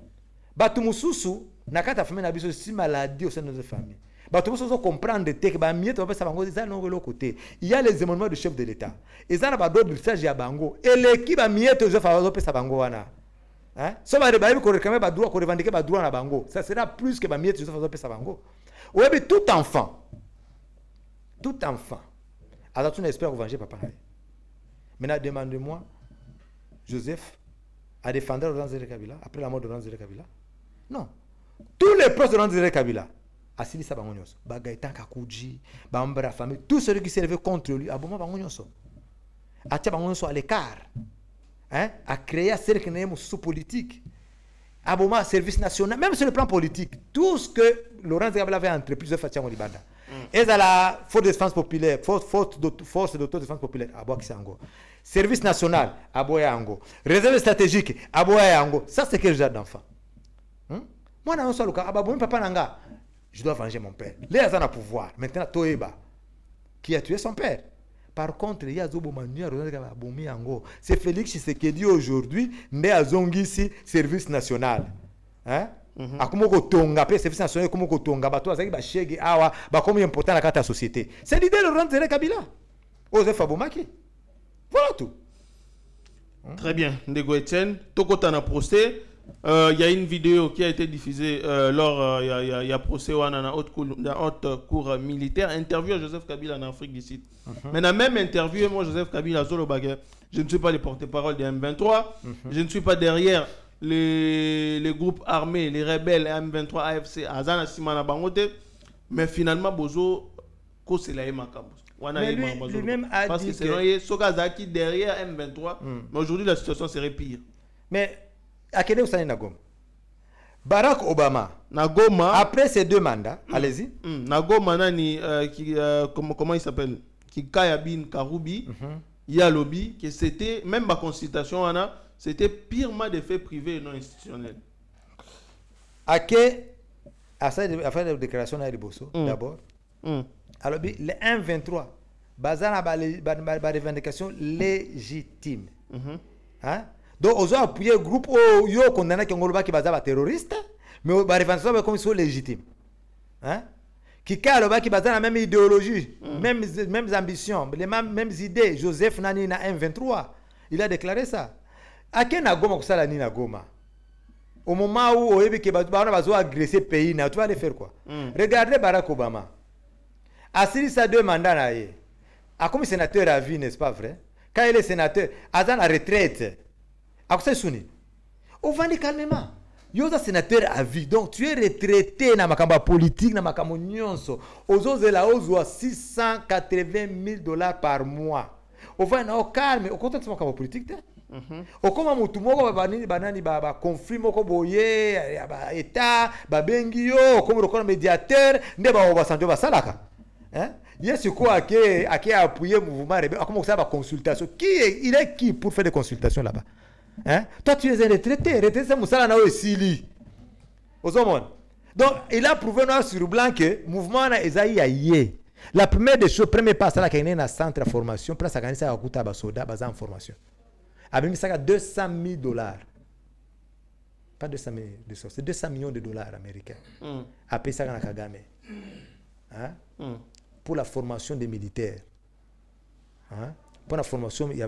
batu mususu na kata famille na biso si maladie au sein de notre famille. Tout le monde comprendre que il y a les émolements du chef de l'État. Et ça n'a pas d'autre message à Bango. Et l'équipe a mis tout ça Bango. Hein? Ça va réclamer droit, revendiquer droit à Bango. Ça sera plus que Bamiet Joseph Bango. Oui, mais tout enfant, alors tu n'espères venger papa. Maintenant, demande-moi, Joseph a défendu Laurent Kabila après la mort de Laurent Kabila? Non. Tous les proches de Laurent Kabila. Asili sa bango nyonso bagaitan kakuji bambra famille tout celui qui s'est levé contre lui aboma bango nyonso atia bango nyonso à l'écart hein a créé un cercle sous politique aboma service national même sur le plan politique tout ce que Laurent Kabila avait entrepris de Fatia Molibanda et à la force de défense populaire force d'autodéfense populaire aboa kisango service national aboya yango réserve stratégique aboya yango ça c'est quel genre d'enfant moi na onso luka ababoni papa nanga. Je dois venger mon père. Là, il a un pouvoir. Maintenant, Toeba, qui a tué son père. Par contre, il y a c'est Félix Tshisekedi aujourd'hui, né à Zongisi, service national. Hein? akomoko tonga pe service national komoko tonga bato azaki ba chege awa ba comme important na kata société. C'est l'idée de Laurent Désiré Kabila. Joseph Abomaki. Voilà tout. Très bien, Ndego Etienne. Tokota na procès. Il y a une vidéo qui a été diffusée lors il y a procès dans la haute cour militaire. Interview à Joseph Kabila en Afrique du Sud. Mais dans la même interview, moi, Joseph Kabila à Zolo Baguer, je ne suis pas le porte-parole des M23. Je ne suis pas derrière les groupes armés, les rebelles, M23, AFC, Azana Simana Bangote. Mais finalement, Bozo, c'est la Makambo. Mais lui-même a parce dit que c'est Sokazaki derrière M23. Mais aujourd'hui, la situation serait pire. Mais Akene Ousani Nagoma. Barack Obama. Nagoma. Après ces 2 mandats, allez-y. Nagoma nani comment il s'appelle? Kikaya bin Karoubi. Il y a lobby que c'était même ma consultation c'était purement des faits privés et non institutionnels. Ake à faire des déclarations à Riboso d'abord. Alors les 1-23 bazana ba revendication légitime. Hein? Donc, ils ont appuyé le groupe qui a condamné les terroristes, mais les revendications comme ils sont légitimes. Hein? Qui a la même idéologie, mêmes ambitions, les mêmes idées. Joseph Nani na M23, il a déclaré ça. À quel Nagoma que ça la Nagoma? Au moment où on a agressé le pays, tu vas aller faire quoi? Regardez Barack Obama. Assiri sa 2 mandats, comme sénateur à vie, n'est-ce pas vrai? Quand il est sénateur, à la retraite. Après Souni, on va aller calmement. Yo un sénateur à vie, donc tu es retraité dans ma politique, dans ma nyonso. Aux autres là, aux $680 000 par mois. On va aller calme. Au contraire de ma politique, au comment mon tout monde va conflit moko boye, état, bengio, comme le médiateur, ne va s'en va salaka. Hein? Yes, quoi qui a appuyé le mouvement rebelle, comment ça va consultation? Il est qui pour faire des consultations là-bas? Hein? Toi, tu es un retraité. Retraité, c'est Moussala Nao et Sili. Donc, il a prouvé noir sur blanc que le mouvement est aïe. La première des choses, premier pas, c'est là qu'il y a un centre de formation. Puis, ça a gagné à Kuta Basoda, basé en formation. Avec ça, $200 000. Pas 200 000, c'est 200 millions de dollars américains. Après ça, on a Kagame. Hein? Pour la formation des militaires. Hein? Pour la formation, il y a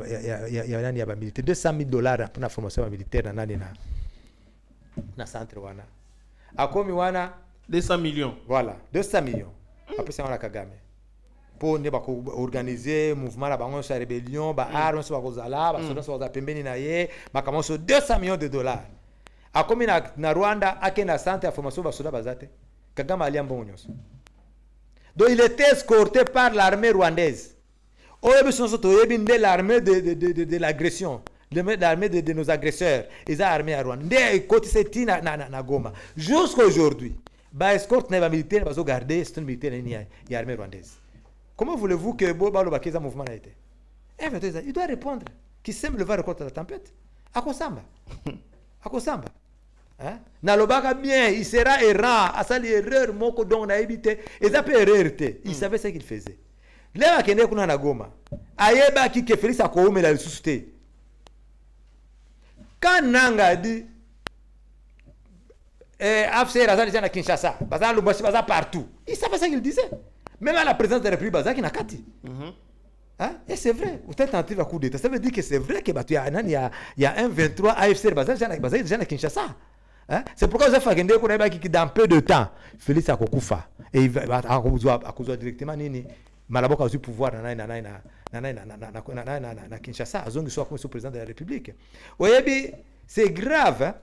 militaire. $200 000 pour la formation militaire dans le centre. À quoi 200 millions. Voilà, 200 millions. Après ça, on a Kagame. Pour organiser le mouvement, la rébellion, la arme, la $200 millions de dollars. À quoi na Rwanda, à quel centre de formation basate Kagame a lié. Donc il était escorté par l'armée rwandaise. L'armée de l'agression, l'armée de nos agresseurs, ils ont armé à Rwanda. Jusqu'à aujourd'hui, l'escorte militaire va garder cette militaire et l'armée rwandaise. Comment voulez-vous que Bobalo Bakeza mouvement a été? Il doit répondre. Qui sème le vent récolte la tempête? À quoi samba? À quoi samba? Hein? Nalobaka bien, il sera errant. À ça, l'erreur, moko donc n'a évité. Et ça peut erreur. Il savait ce qu'il faisait. Là, il y a un Goma. Ayeba qui est Félix Akoume la ressuscité. Quand Nanga dit Afser Azali à Kinshasa, Bazan Lubasi Baza partout, il savait ce qu'il disait. Même à la présidence de la République, Bazaki n'a qu'à dire. Et c'est vrai, vous êtes tenté à coup d'état. Ça veut dire que c'est vrai qu'il y a un 23 AFC Bazaki à Kinshasa. C'est pourquoi vous avez fait que dans peu de temps, Félix Akoufa, et il va accuser directement Nini. Malaboka a aussi pouvoir na Kinshasa, à zone soit comme président de la République. C'est grave. Hein?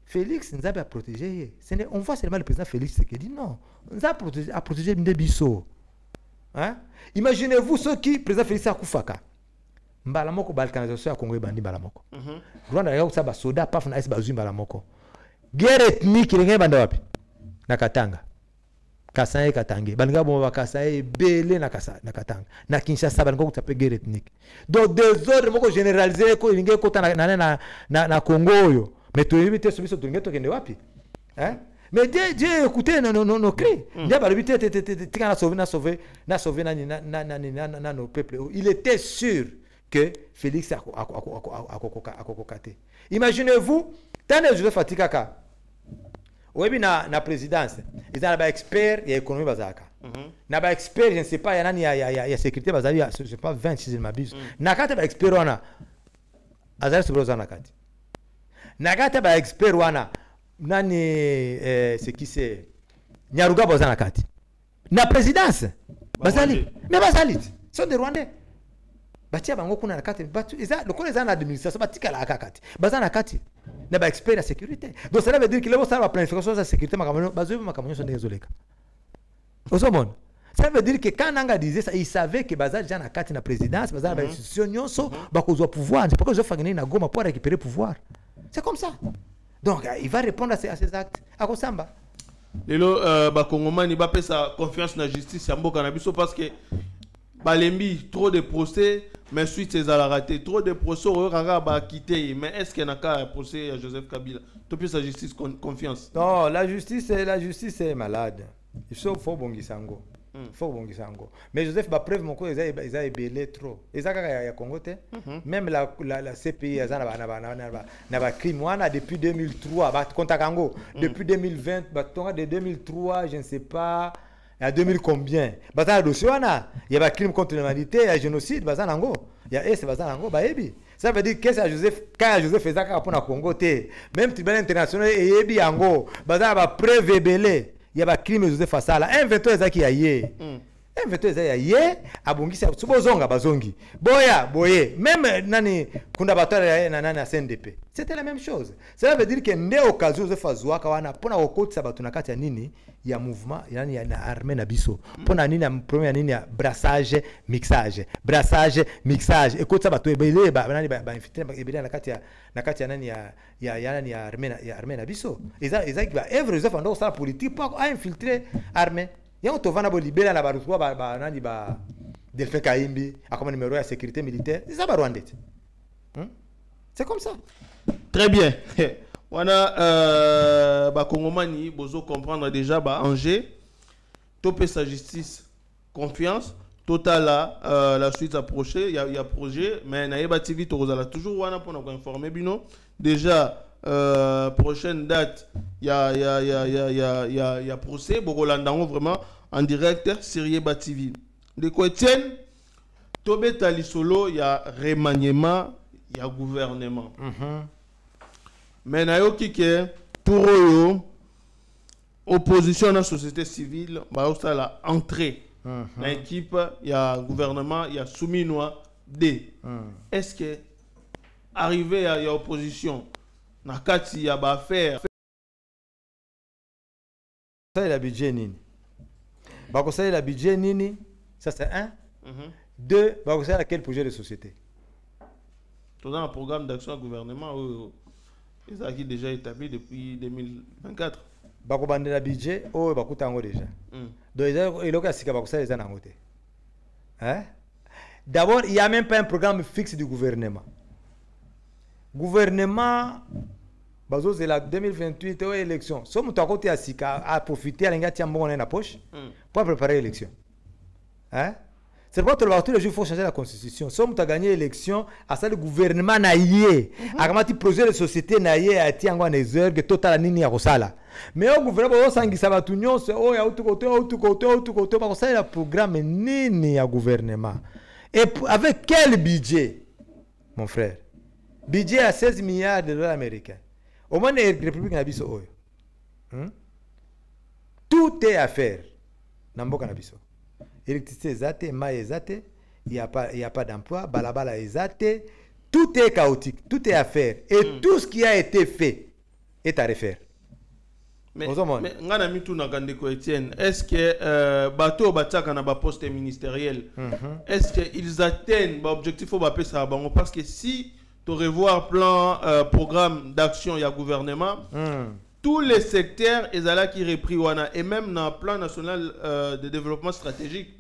Félix nous a protégé. On voit seulement le président Félix qui dit non. Nous a protégé Mdebiso. Hein? Imaginez-vous ceux qui, président Félix Akoufaka, Mbalamoko balkanisation à Congo bandi Mbalamoko. Rwanda ya kusaba soda paf na bazu Mbalamoko. Guerre ethnique linga banda wapi? Na Katanga. Kasaye Katange. Banga bomba Kasaye belé na Katanga. Na Kinshasa banga kutape guerre ethnique. Donc des autres moko généraliser ko linga kota na Congo yo. Mais tu éviter ce linga to kende wapi? Hein? Mais Dieu écoutez nos cris. Dieu va éviter na sauver nos peuples. Il était sûr que Félix a kokate. Imaginez-vous, tant de Joseph Fatikaka, oyebi na présidence ils ont ba expert ya économie bazaka na ba expert je ne sais pas ya nani ya sécurité bazali je sais pas 20 si je ne m'abuse na kata ba expert wana azali subroza na kati na kata ba expert wana nani ce qui c'est Nyaruga bazana na kati na présidence bazali mais bazali sont des Rwandais batia bango kuna na kati batu eza lokole eza na administration batika la kati bazana na kati na ba expert ya sécurité donc ça veut dire que les ça va planification de sécurité makamonyo bazo makamonyo sont désolés osomon ça veut dire que quand Nanga disait ça il savait que bazali jana kati na présidence bazali ba institution nyonso bakozwa pouvoir c'est pourquoi je fais na Goma pour récupérer pouvoir c'est comme ça donc il va répondre à ces actes akosamba lelo bakongomani bapesa confiance na justice ya mboka na biso parce que balembi trop de procès mais suite ces a raté trop de procès rara ba quitter mais est-ce qu'il y a un procès à Joseph Kabila to pesa justice confiance non la justice est malade il faut bongisango faut bongisango mais Joseph ba preuve moko ils a ébélé trop ezaka ya Congo te même la CPI azana na ba crime wana depuis 2003 ba kontakango depuis 2020 ba tonga de 2003 je ne sais pas à 2000 combien bazana dossier wana il y a crime contre l'humanité il y a génocide bazana ngo il y a bazana ngo ba ebi ça veut dire que c'est Joseph quand Joseph ezaka pour na Congo te même tribunal international ebi yango bazana ba preuve ébélé il y a crime Joseph Asala un 22 ezaki ya ye un 22 ezaki ya ye abongisa subozonga bazongi boye même nani kunda batwala na nani ya CNDP c'était la même chose ça veut dire que nde occasion Joseph Azwaka wana pona okotisa batu na kati ya nini ya mouvement yani ya armée na biso pona nini ya premier nini ya brassage mixage ekotisa batu ebele nani ba infiltrer ebele na kati ya nani ya nani ya armée na biso ezaki ba œuvre Joseph ando ça politique pour infiltrer armée yango tovana bo libérer la barutwa ba nani ba Delphin Kaimbi akoma numéro ya sécurité militaire ça ba Rwandais c'est comme ça très bien wana bakongomani bozo comprendre déjà ba enjeu topé sa justice confiance totala la suite approchée il y a projet mais na yeba TV tozala toujours wana pour nous informer bino déjà prochaine date il y a procès bokolandango vraiment en direct sur Yeba TV de quoi Etienne tobeta lisolo il y a remaniement il y a gouvernement mais na yoki ke pour eux opposition dans la société civile ba la entrée dans l'équipe il y a gouvernement il y a Souminois D est-ce que arrivé à y a opposition na kati ya ba faire ça la budget nini ba ko ça la budget nini ça c'est un deux ba ko ça quel projet de société tout dans un programme d'action au gouvernement ils ont déjà établi depuis 2024 ba ko bande la budget ba ko tango déjà donc il y a sika ba ko ça les ana ngote d'abord il y a même pas un programme fixe du gouvernement bazo c'est la 2028 élection so mutu akote ya sika a profiter alinga tia mbongo na poche pour préparer l'élection c'est pourquoi tous les jours il faut changer la constitution so mutu a gagné l'élection à ça le gouvernement na yé akamati projet de société na yé a tia ngo na exergue total nini ya kosala mais au gouvernement osangisa batu nyonso ya utu kote ba kosala programme nini ya gouvernement et avec quel budget mon frère budget à 16 milliards de dollars américains. Au moins, la République n'a pas tout est à faire. Namboka na biso. Électricité ezate, maïs ezate, il n'y a pas d'emploi, balabala ezate, tout est chaotique, tout est à faire. Et tout ce qui a été fait est à refaire. Mais ngana mitu na Gandeko Etienne, est-ce que bateau bataka na ba poste ministériel, est-ce qu'ils atteignent l'objectif au bapé ça bango parce que si tu revoir plan programme d'action il y a gouvernement tous les secteurs ezala qui repris wana et même dans plan national de développement stratégique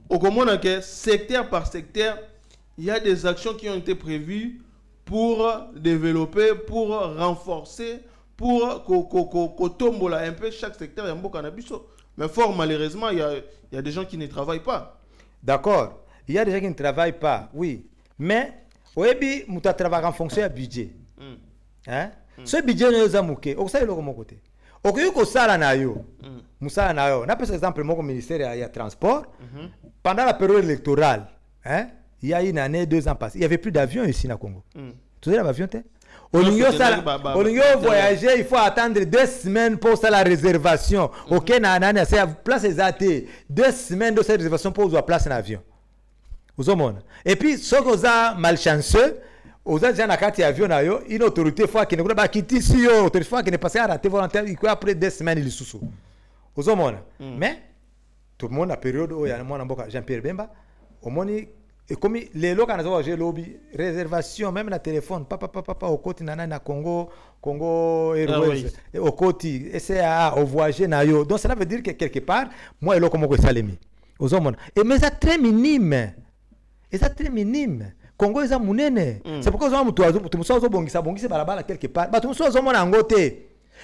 au comment que secteur par secteur il y a des actions qui ont été prévues pour développer pour renforcer pour kotombola un peu chaque secteur ya mboka na biso mais fort malheureusement il y a des gens qui ne travaillent pas d'accord il y a des gens qui ne travaillent pas oui mais oyebi muta travaille en fonction du budget ce budget ne zamuke o ça le comme côté Okoyoko sala na yo. Musala na yo. Na par exemple mon ministère il y a transport. Pendant la période électorale, hein, il y a une année, 2 ans passés, il y avait plus d'avions ici au Congo. Tu sais l'avion au Lingio voyager, il faut attendre 2 semaines pour ça la réservation. OK, na c'est place exacte. 2 semaines de cette réservation pour avoir place en avion. Et puis ceux qui sont malchanceux, aux gens na kati avion na yo, une autorité fois qui ne peut pas quitter si yo, autorité fois qui ne passe à rater volontaire, il après 2 semaines il sous. Mais tout le monde a période où il y a mon amboka Jean-Pierre Bemba, au monde et comme les locaux ont joué lobby réservation même na téléphone papa au côté na Congo Airways au côté SAA au voyager na yo. Donc cela veut dire que quelque part moi et là comme ça les mis aux hommes et mais ça très minime. Et ça très minime. Congo est munene. C'est pourquoi on tu me sors bongisa balabala quelque part. Ba tu me sors en ngote.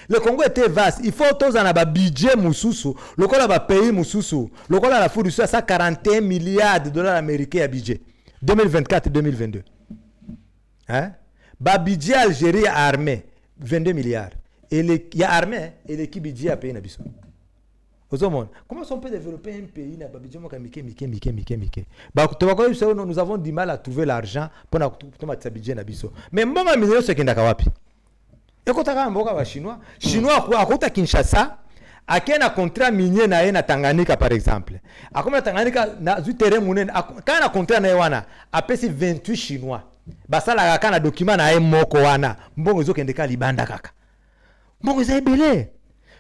Le Congo était vaste. Il faut tous en avoir budget mususu. Le Congo a pays mususu. Le Congo a la fourniture à 41 milliards de dollars américains à budget 2024-2022. Hein? Ba budget Algérie armée 22 milliards. Et il y a armée et l'équipe budget à payer na biso. Comment on peut développer un pays na budget mike. Nous avons du mal à trouver l'argent pour notre budget na biso. Mais bon million ce qui ndaka wapi. Ekotaka mboka ba chinois akota Kinshasa akena contrat minier na Tanganyika par exemple akoma Tanganyika na zu terrain munene kana contrat na wana apesi 28 chinois basala kana document na moko wana mbongo ezokendeka libanda kaka mbongo za ebele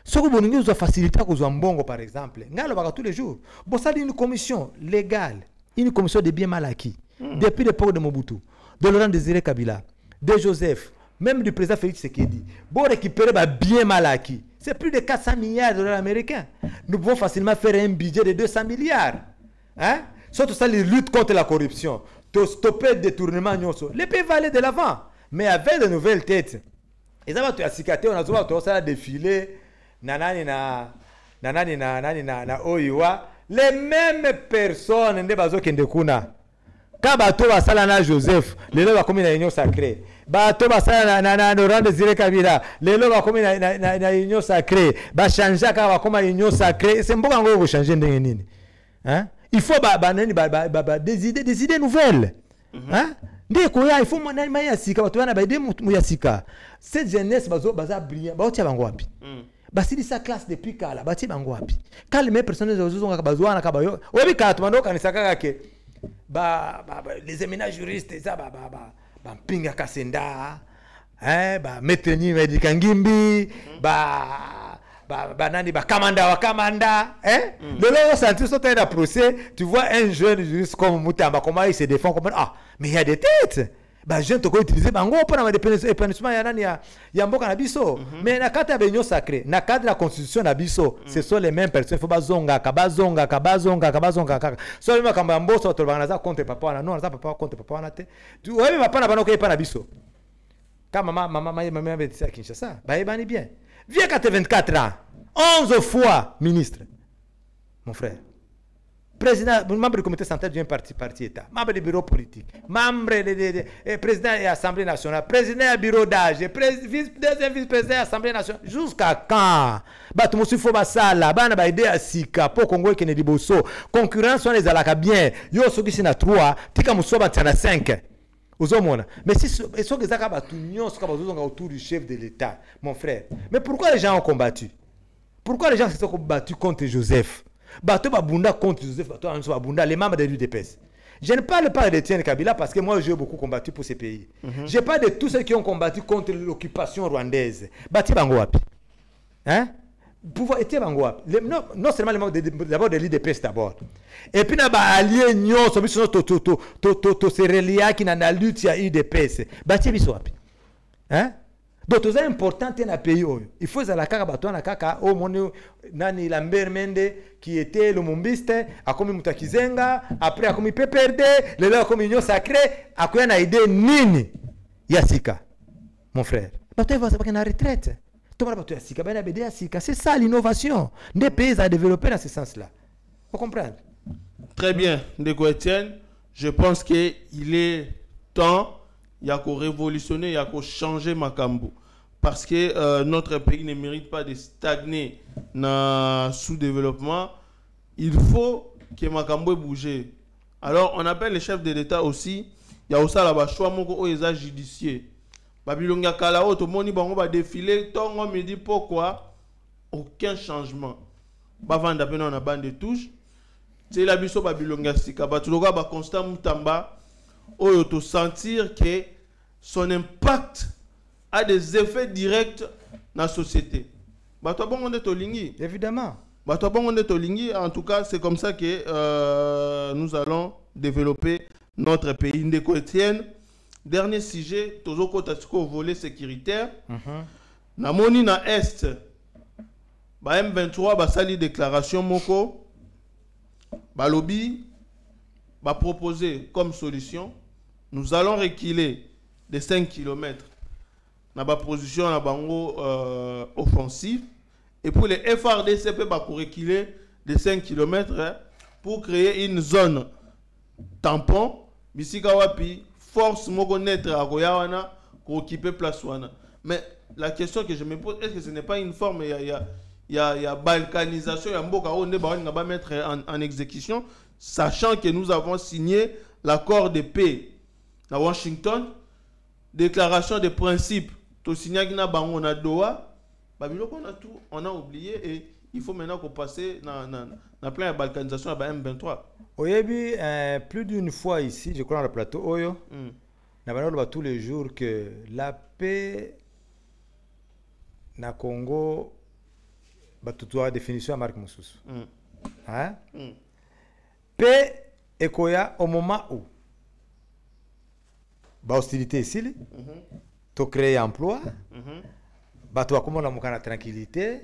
soko boningi uzo faciliter kozwa mbongo par exemple ngalo baka tous les jours bosali une commission légale une commission de biens mal acquis depuis l'époque de Mobutu de Laurent Désiré Kabila de Joseph même du président Félix Tshisekedi, pour récupérer bien mal acquis. C'est plus de 400 milliards de dollars américains. Nous pouvons facilement faire un budget de 200 milliards. Hein? Surtout ça, les luttes contre la corruption, stopper le détournement. Les pays vont aller de l'avant. Mais avec de nouvelles têtes, ils ont défilé, les mêmes personnes, quand bato basala na Joseph, lelo ba komi na union sacrée. Bato basala na Laurent Désiré Kabila, lelo ba komi na union sacrée. Ba changer ka ba komi union sacrée. C'est mboka ngo changer ndenge nini. Hein? Il faut des idées nouvelles. Hein? Ndeko ya il faut mwana ya sika bato bana ba idée mu ya sika. Cette jeunesse baza brillant, ba otia bango wapi? Basili sa classe depuis kala, ba tia bango wapi? Kale mes personnes zo nga bazwa na kabayo. Obi ka to mando kanisa kaka ke les éminents juristes ça pinga kasenda hein maître ni medikangimbi nani kamanda hein le senti sauter dans procès tu vois un jeune juriste comme Mutamba comment il se défend comme mais il y a des têtes jeune to ko utiliser bango pour na épanouissement ya nani ya mboka na biso mais na kata benyo sacré na cadre la constitution na biso ce sont les mêmes personnes faut bazonga so même kamba mboso to banaza contre papa na non na papa contre papa na te tu ouais papa na banoko epa na biso kama mama betisa Kinshasa bani bien viens 24 ans 11 fois ministre mon frère président, membre du comité central d'un parti État, membre du bureau politique, membre président de l'Assemblée nationale, président du bureau d'âge, deuxième vice-président de l'Assemblée nationale. Jusqu'à quand? Tout le monde faut ça là, bah aider à Sika pour Congo qui ne dit bosso. Concurrence on les alaka bien. Yo so qui c'est na 3, tika muso ba na 5. Ozomona. Mais si so que zaka ba tunyo so ka bazonga autour du chef de l'État, mon frère. Mais pourquoi les gens ont combattu? Pourquoi les gens se sont battus contre Joseph? Bato Babunda contre Joseph, Bato Babunda, les membres de l'UDPS. Je ne parle pas d'Étienne Kabila parce que moi j'ai beaucoup combattu pour ces pays. Je parle de tous ceux qui ont combattu contre l'occupation rwandaise. Bati Bangoapi. Hein? Pouvoir Étienne Bangoapi. Non seulement les membres d'abord de l'UDPS d'abord. Et puis n'a pas allié Nyon, so biso to serelia qui na lutte ya UDPS. Bati bisoapi. Hein? Donc c'est important dans le pays. Il faut que la kaka na kaka au monde nani Lambert Mende qui était le mumbiste a comme Mutakizenga après a comme PPRD le là comme union sacrée a quoi na idée nini yasika mon frère bato va savoir na retraite tout le monde yasika ben abede yasika c'est ça l'innovation des pays à développer dans ce sens là vous comprenez très bien Ndeko Etienne je pense que il est temps il y a qu'à révolutionner il y a qu'à changer Makambo parce que notre pays ne mérite pas de stagner dans le sous-développement, il faut que Makambo bouge. Alors, on appelle les chefs de l'État aussi. Il y a aussi la choix moko oeza judiciaire. Babilonga Kalao, tout le monde va défiler. Tout le monde me dit pourquoi aucun changement. Bavanda pena on a bande de touche. C'est la biso Babilonga Sika. Batuloga ba constant mutamba. Oyo to sentir que son impact a des effets directs dans la société. Évidemment. En tout cas, c'est comme ça que nous allons développer notre pays. Ndeko Etienne, dernier sujet, Tozoko Tatsuko volet sécuritaire. Namoni na Est, ba M23 ba sali déclaration moko, ba lobby, ba proposer comme solution, nous allons reculer de 5 km dans la position na bango offensive. Et pour les FRDC, peut reculer de 5 km pour créer une zone tampon. Bisikawapi, force mogonetre à Goyawana pour occuper place wana. Mais la question que je me pose, est-ce que ce n'est pas une forme, il y a balkanisation, il y a Mboka on va mettre en exécution, sachant que nous avons signé l'accord de paix à Washington, déclaration de principe, tout signé à Bango na Doha. On a oublié et il faut maintenant qu'on passe dans plein de balkanisation à M23. Oyebi, plus d'une fois ici, je crois dans le plateau, Oyo, nous avons tous les jours que la paix na Congo, tout a définition à Marc Moussous. Hein? Paix et Koya au moment où hostilité ici, tu crées emploi. Bato akoma na mukana tranquillité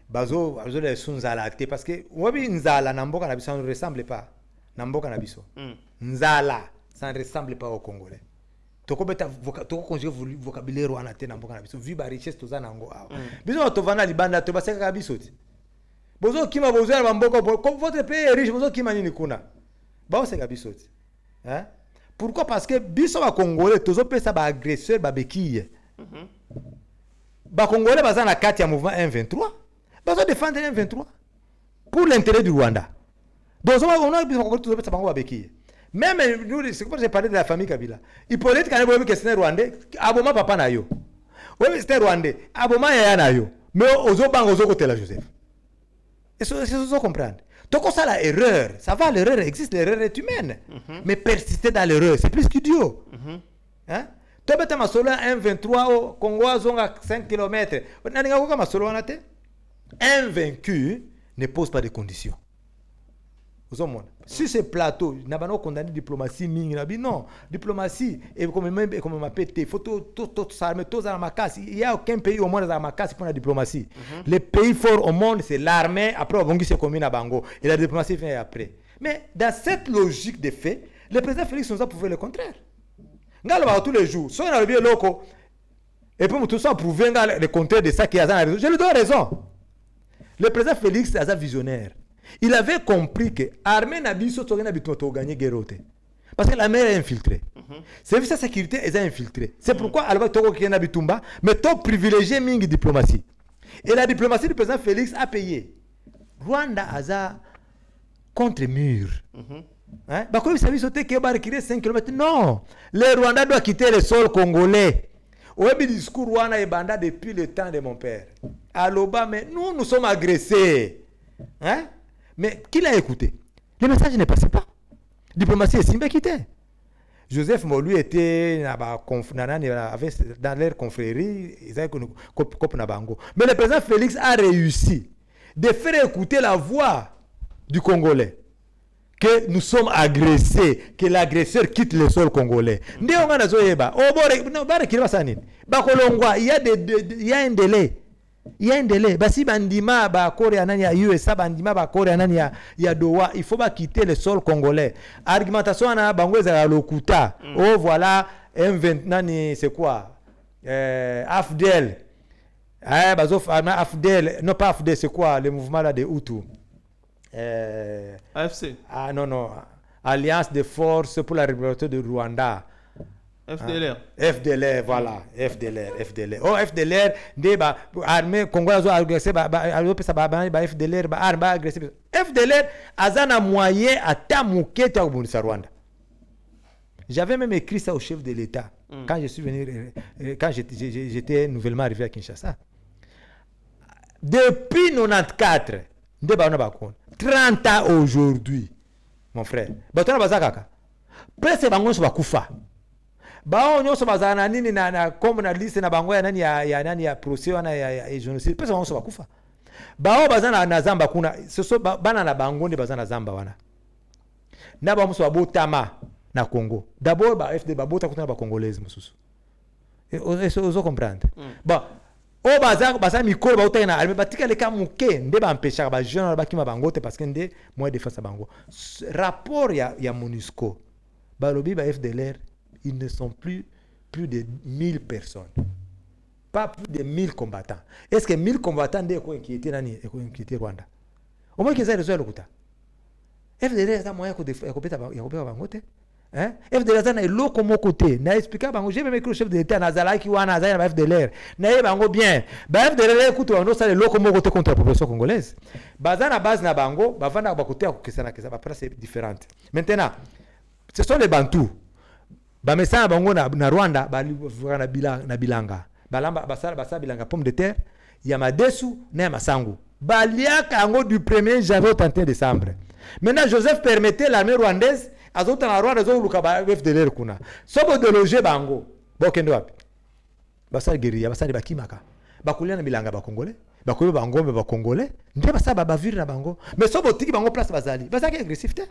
bazo les sunzalate parce que wabi nzala na mboka na biso ne ressemble pas na mboka na biso nzala ça ne ressemble pas au congolais toko beta toko conjuguer vocabulaire wana te na mboka na biso vu ba richesse toza na ngo awa biso to vana libanda to baseka ka biso ti bozo kima bozo na mboka comme votre pays est riche bozo kima nini kuna ba seka biso ti hein pourquoi parce que biso ba congolais tozo pesa ba agresseur ba bekille Congolais baza na kati ya mouvement M23 bazo défendre M23 pour l'intérêt du Rwanda. Donc on a besoin de tout ça bango babeki. Même nous c'est comme j'ai parlé de la famille Kabila. Hippolyte quand même que c'est Rwandais, aboma papa na yo. Oui, c'est Rwandais, aboma ya na yo. Mais ozo bango ozo côté la Joseph. Et ça se comprendre. Donc ça la erreur, ça va l'erreur existe, l'erreur est humaine. Mais persister dans l'erreur, c'est plus qu'idiot. Hein? Tu as ma solo M23 au Congo à 5 km. Un vaincu ne pose pas de conditions. Si ce plateau, n'a pas condamné diplomatie, non, diplomatie, et comme m'a pété, il faut tout s'armer, tous à la macasse. Il n'y a aucun pays au monde à la macasse pour la diplomatie. Les pays forts au monde, c'est l'armée, après on va se combiner à Bango, et la diplomatie vient après. Mais dans cette logique de fait, le président Félix nous a prouvé le contraire. Tous les jours, soit on a le loco, et puis tout ça prouver le contraire de ça qui a raison. Je lui donne raison. Le président Félix est un visionnaire. Il avait compris que l'armée n'a pas gagné guerre. Parce que l'armée est infiltrée. Service de sécurité est infiltré. C'est pourquoi elle va gagner Bitumba, mais tu privilégié la diplomatie. Et la diplomatie du président Félix a payé. Rwanda a contre mur. Hein? Bah, comme ça, il faut 5 km. Non, le Rwanda doit quitter le sol congolais. Le discours Rwanda est banda depuis le temps de mon père. Aloba, mais nous sommes agressés. Hein? Mais qui l'a écouté? Le message ne passait pas. Diplomatie est simple quitté. Joseph Molu était dans leur confrérie. Mais le président Félix a réussi de faire écouter la voix du Congolais. Que nous sommes agressés, que l'agresseur quitte le sol congolais. Il y a un délai. Il y a un délai. Si bandima ba Korea nani ya USA bandima ba Korea nani ya Doha, il faut pas quitter le sol congolais. Argumentation na bango za lokuta. Oh voilà M20 nani c'est quoi? AFDL. Bazof AFDL, non pas AFDL, c'est quoi le mouvement là de Hutu? AFC. Ah non, Alliance de forces pour la libération de Rwanda. FDLR. FDLR, voilà. FDLR. Oh, FDLR, des armées congolaises ont agressé, FDLR, armées agressées. FDLR, azana moyen à tamouké ta Rwanda. J'avais même écrit ça au chef de l'État quand je suis venu, quand j'étais nouvellement arrivé à Kinshasa. Depuis 94, 30 ans aujourd'hui, mon frère. Presque bango so bakufa. Bao nyoso bazana nini na comme na liste na bango ya nani ya procès wana ya génocide. Presque bango so bakufa. Bao bazana na zamba kuna so bana na bango ndi bazana zamba wana. Na ba muso babotama na Congo. D'abord ba FD babota kuna ba congolais mususu. Ozo comprendre. Bon, o bazana mikolo ba utana alme batika le kamuke nde ba empêcher ba jeune ba kima bango te parce que nde moi défense bango. Rapport ya MONUSCO. Balobi ba FDLR, ils ne sont plus de 1000 personnes. Pas plus de 1000 combattants. Est-ce que 1000 combattants sont inquiétés Rwanda? Au moins qu'ils aient réussi à le coup. FDLR a moyen de faire hein? FDLR a l'eau comme côté. N'a expliqué à j'ai même écrit au chef de l'État Nazala qui wa Nazala FDLR. N'a bango bien. Ba FDLR écoute on ça l'eau comme côté contre la population congolaise. Bazana base na bango, ba vanda ba côté que ça ba place c'est différente. Maintenant, ce sont les Bantous. Bamesana bango na Rwanda na bilanga. Balamba basala bilanga pomme de terre, ya madesu na masangu. Baliaka ango du 1er janvier au 31 décembre. Maintenant Joseph permettait l'armée rwandaise azota na Rwanda zo luka ba FDLR kuna. Sobo de loger bango. Bokendo wapi? Basala guerilla, basala bakimaka. Bakulia na bilanga ba congolais. Bakulia bango ba congolais. Nde basala ba vivre na bango. Mais sobo tiki bango place bazali. Basala agressif te.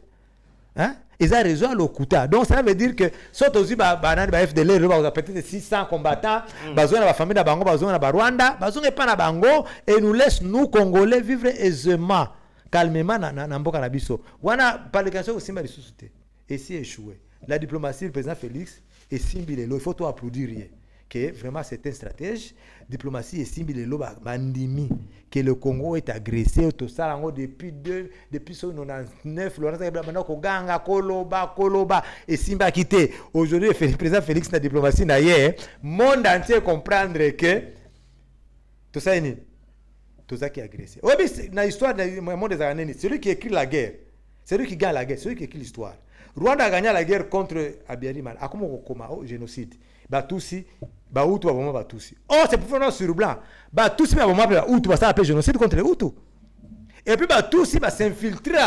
Hein? Ils ont raison à l'Okuta. Donc ça veut dire que soit aussi FDLR, peut-être 600 combattants, besoin de la famille de Bango, besoin de Rwanda, besoin de pas Bango, et nous laisse nous Congolais vivre aisément, calmement dans Mboka Nabiso. Wana par l'éducation aussi mal suscité. Et si échoué, la diplomatie du président Félix est Simbilelo. Il faut tout applaudir que vraiment c'est un stratège. Diplomatie et Simbilelo bandimi que le Congo est agressé tout ça depuis 1999 Laurent Koganga Koloba et Simba quitté. Aujourd'hui le président Félix na diplomatie na hier monde entier comprendre que tout ça est tout ça qui est agressé. Oui, mais dans l'histoire du monde des années, celui qui écrit la guerre, celui qui gagne la guerre, celui qui écrit l'histoire. Rwanda a gagné la guerre contre Abiyarimana. A comment au génocide. Batusi, Baoutou, Baboma Batusi. Oh, c'est pour faire sur blanc. Batusi, Baboma Baoutou, ça s'appelle génocide contre les Hutus. Et puis Batusi va s'infiltrer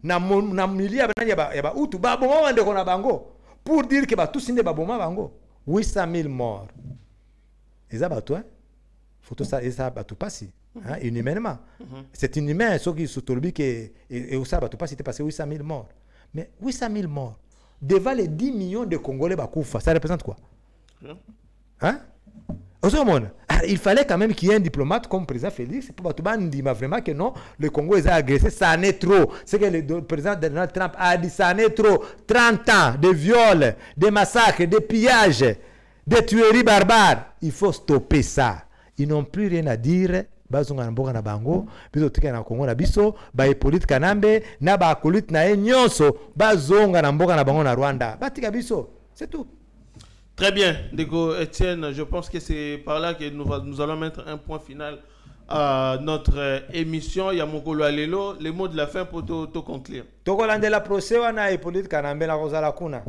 dans le milieu de Hutus. Baboma Wande Bango. Pour dire que Batusi n'est pas Baboma Bango. 800 000 morts. Et ça, Batou, hein? Faut ça, et ça, Batou passi. Inhumainement. C'est inhumain, ce qui se trouve que, et ça, Batou passi, c'était passé 800 000 morts. Mais 800 000 morts, devant les 10 millions de Congolais, ça représente quoi? Hein? Il fallait quand même qu'il y ait un diplomate comme le président Félix pour dire vraiment que non, le Congo est agressé, ça n'est trop. C'est que le président Donald Trump a dit, ça n'est trop. 30 ans de viols, de massacres, de pillages, de tueries barbares. Il faut stopper ça. Ils n'ont plus rien à dire. Bazonga mboka na bango biso tika na Kongo na biso ba Hippolyte Kanambe na ba Akolyte na nyonso bazonga na mboka na bango na Rwanda batika biso, c'est tout. Très bien, Ndeko Etienne, je pense que c'est par là que nous allons mettre un point final à notre émission. Yamokolo Alelo, les mots de la fin pour te conclure. Tokolandela procès wana Hippolyte Kanambe na kozala kuna.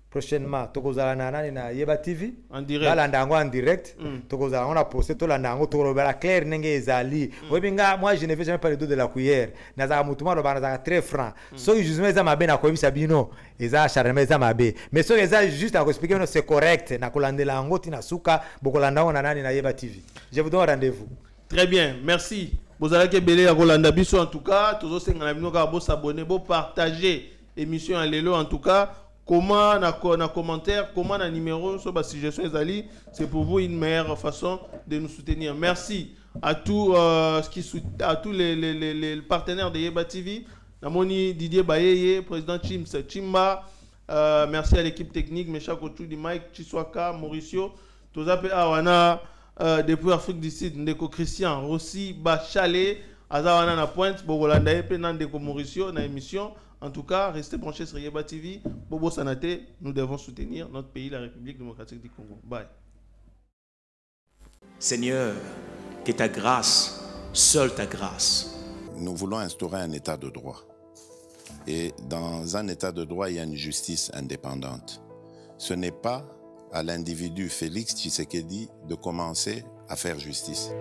Prochainement, tokozala nani na Yeba TV en direct. Balandango en direct. Tokozala on a posté to landango to robela clair nenge ezali. Webinga moi je ne vais jamais parler de la cuillère. Naza mutuma lo bana très franc. So justement za mabe na ko bisa bino eza charme za mabe. Mais so eza juste à expliquer c'est correct na kolandela ngo tina suka bokolandango na nani na Yeba TV. Je vous donne rendez-vous. Très bien, merci. Bozala ke belé ya kolanda biso en tout cas, tozo senga na bino ka bo s'abonner, bo partager émission Alelo en tout cas. Comment na commentaire, comment na numéro sur la suggestion Ezali, c'est pour vous une meilleure façon de nous soutenir. Merci à tous les partenaires de Yeba TV. Namoni Didier Bayeye, président Chimba. Merci à l'équipe technique, Mecha Kotou di Mike, Chiswaka, Mauricio. Tozape Awana depuis Afrique du Sud, Ndeko Christian, Rossi, Bachale, Azawana na pointe, Bogolanda Epe, Ndeko Mauricio, na émission. En tout cas, restez branchés sur Yeba TV. Bobo Sanate, nous devons soutenir notre pays, la République démocratique du Congo. Bye. Seigneur, que ta grâce, seule ta grâce. Nous voulons instaurer un état de droit. Et dans un état de droit, il y a une justice indépendante. Ce n'est pas à l'individu Félix Tshisekedi de commencer à faire justice.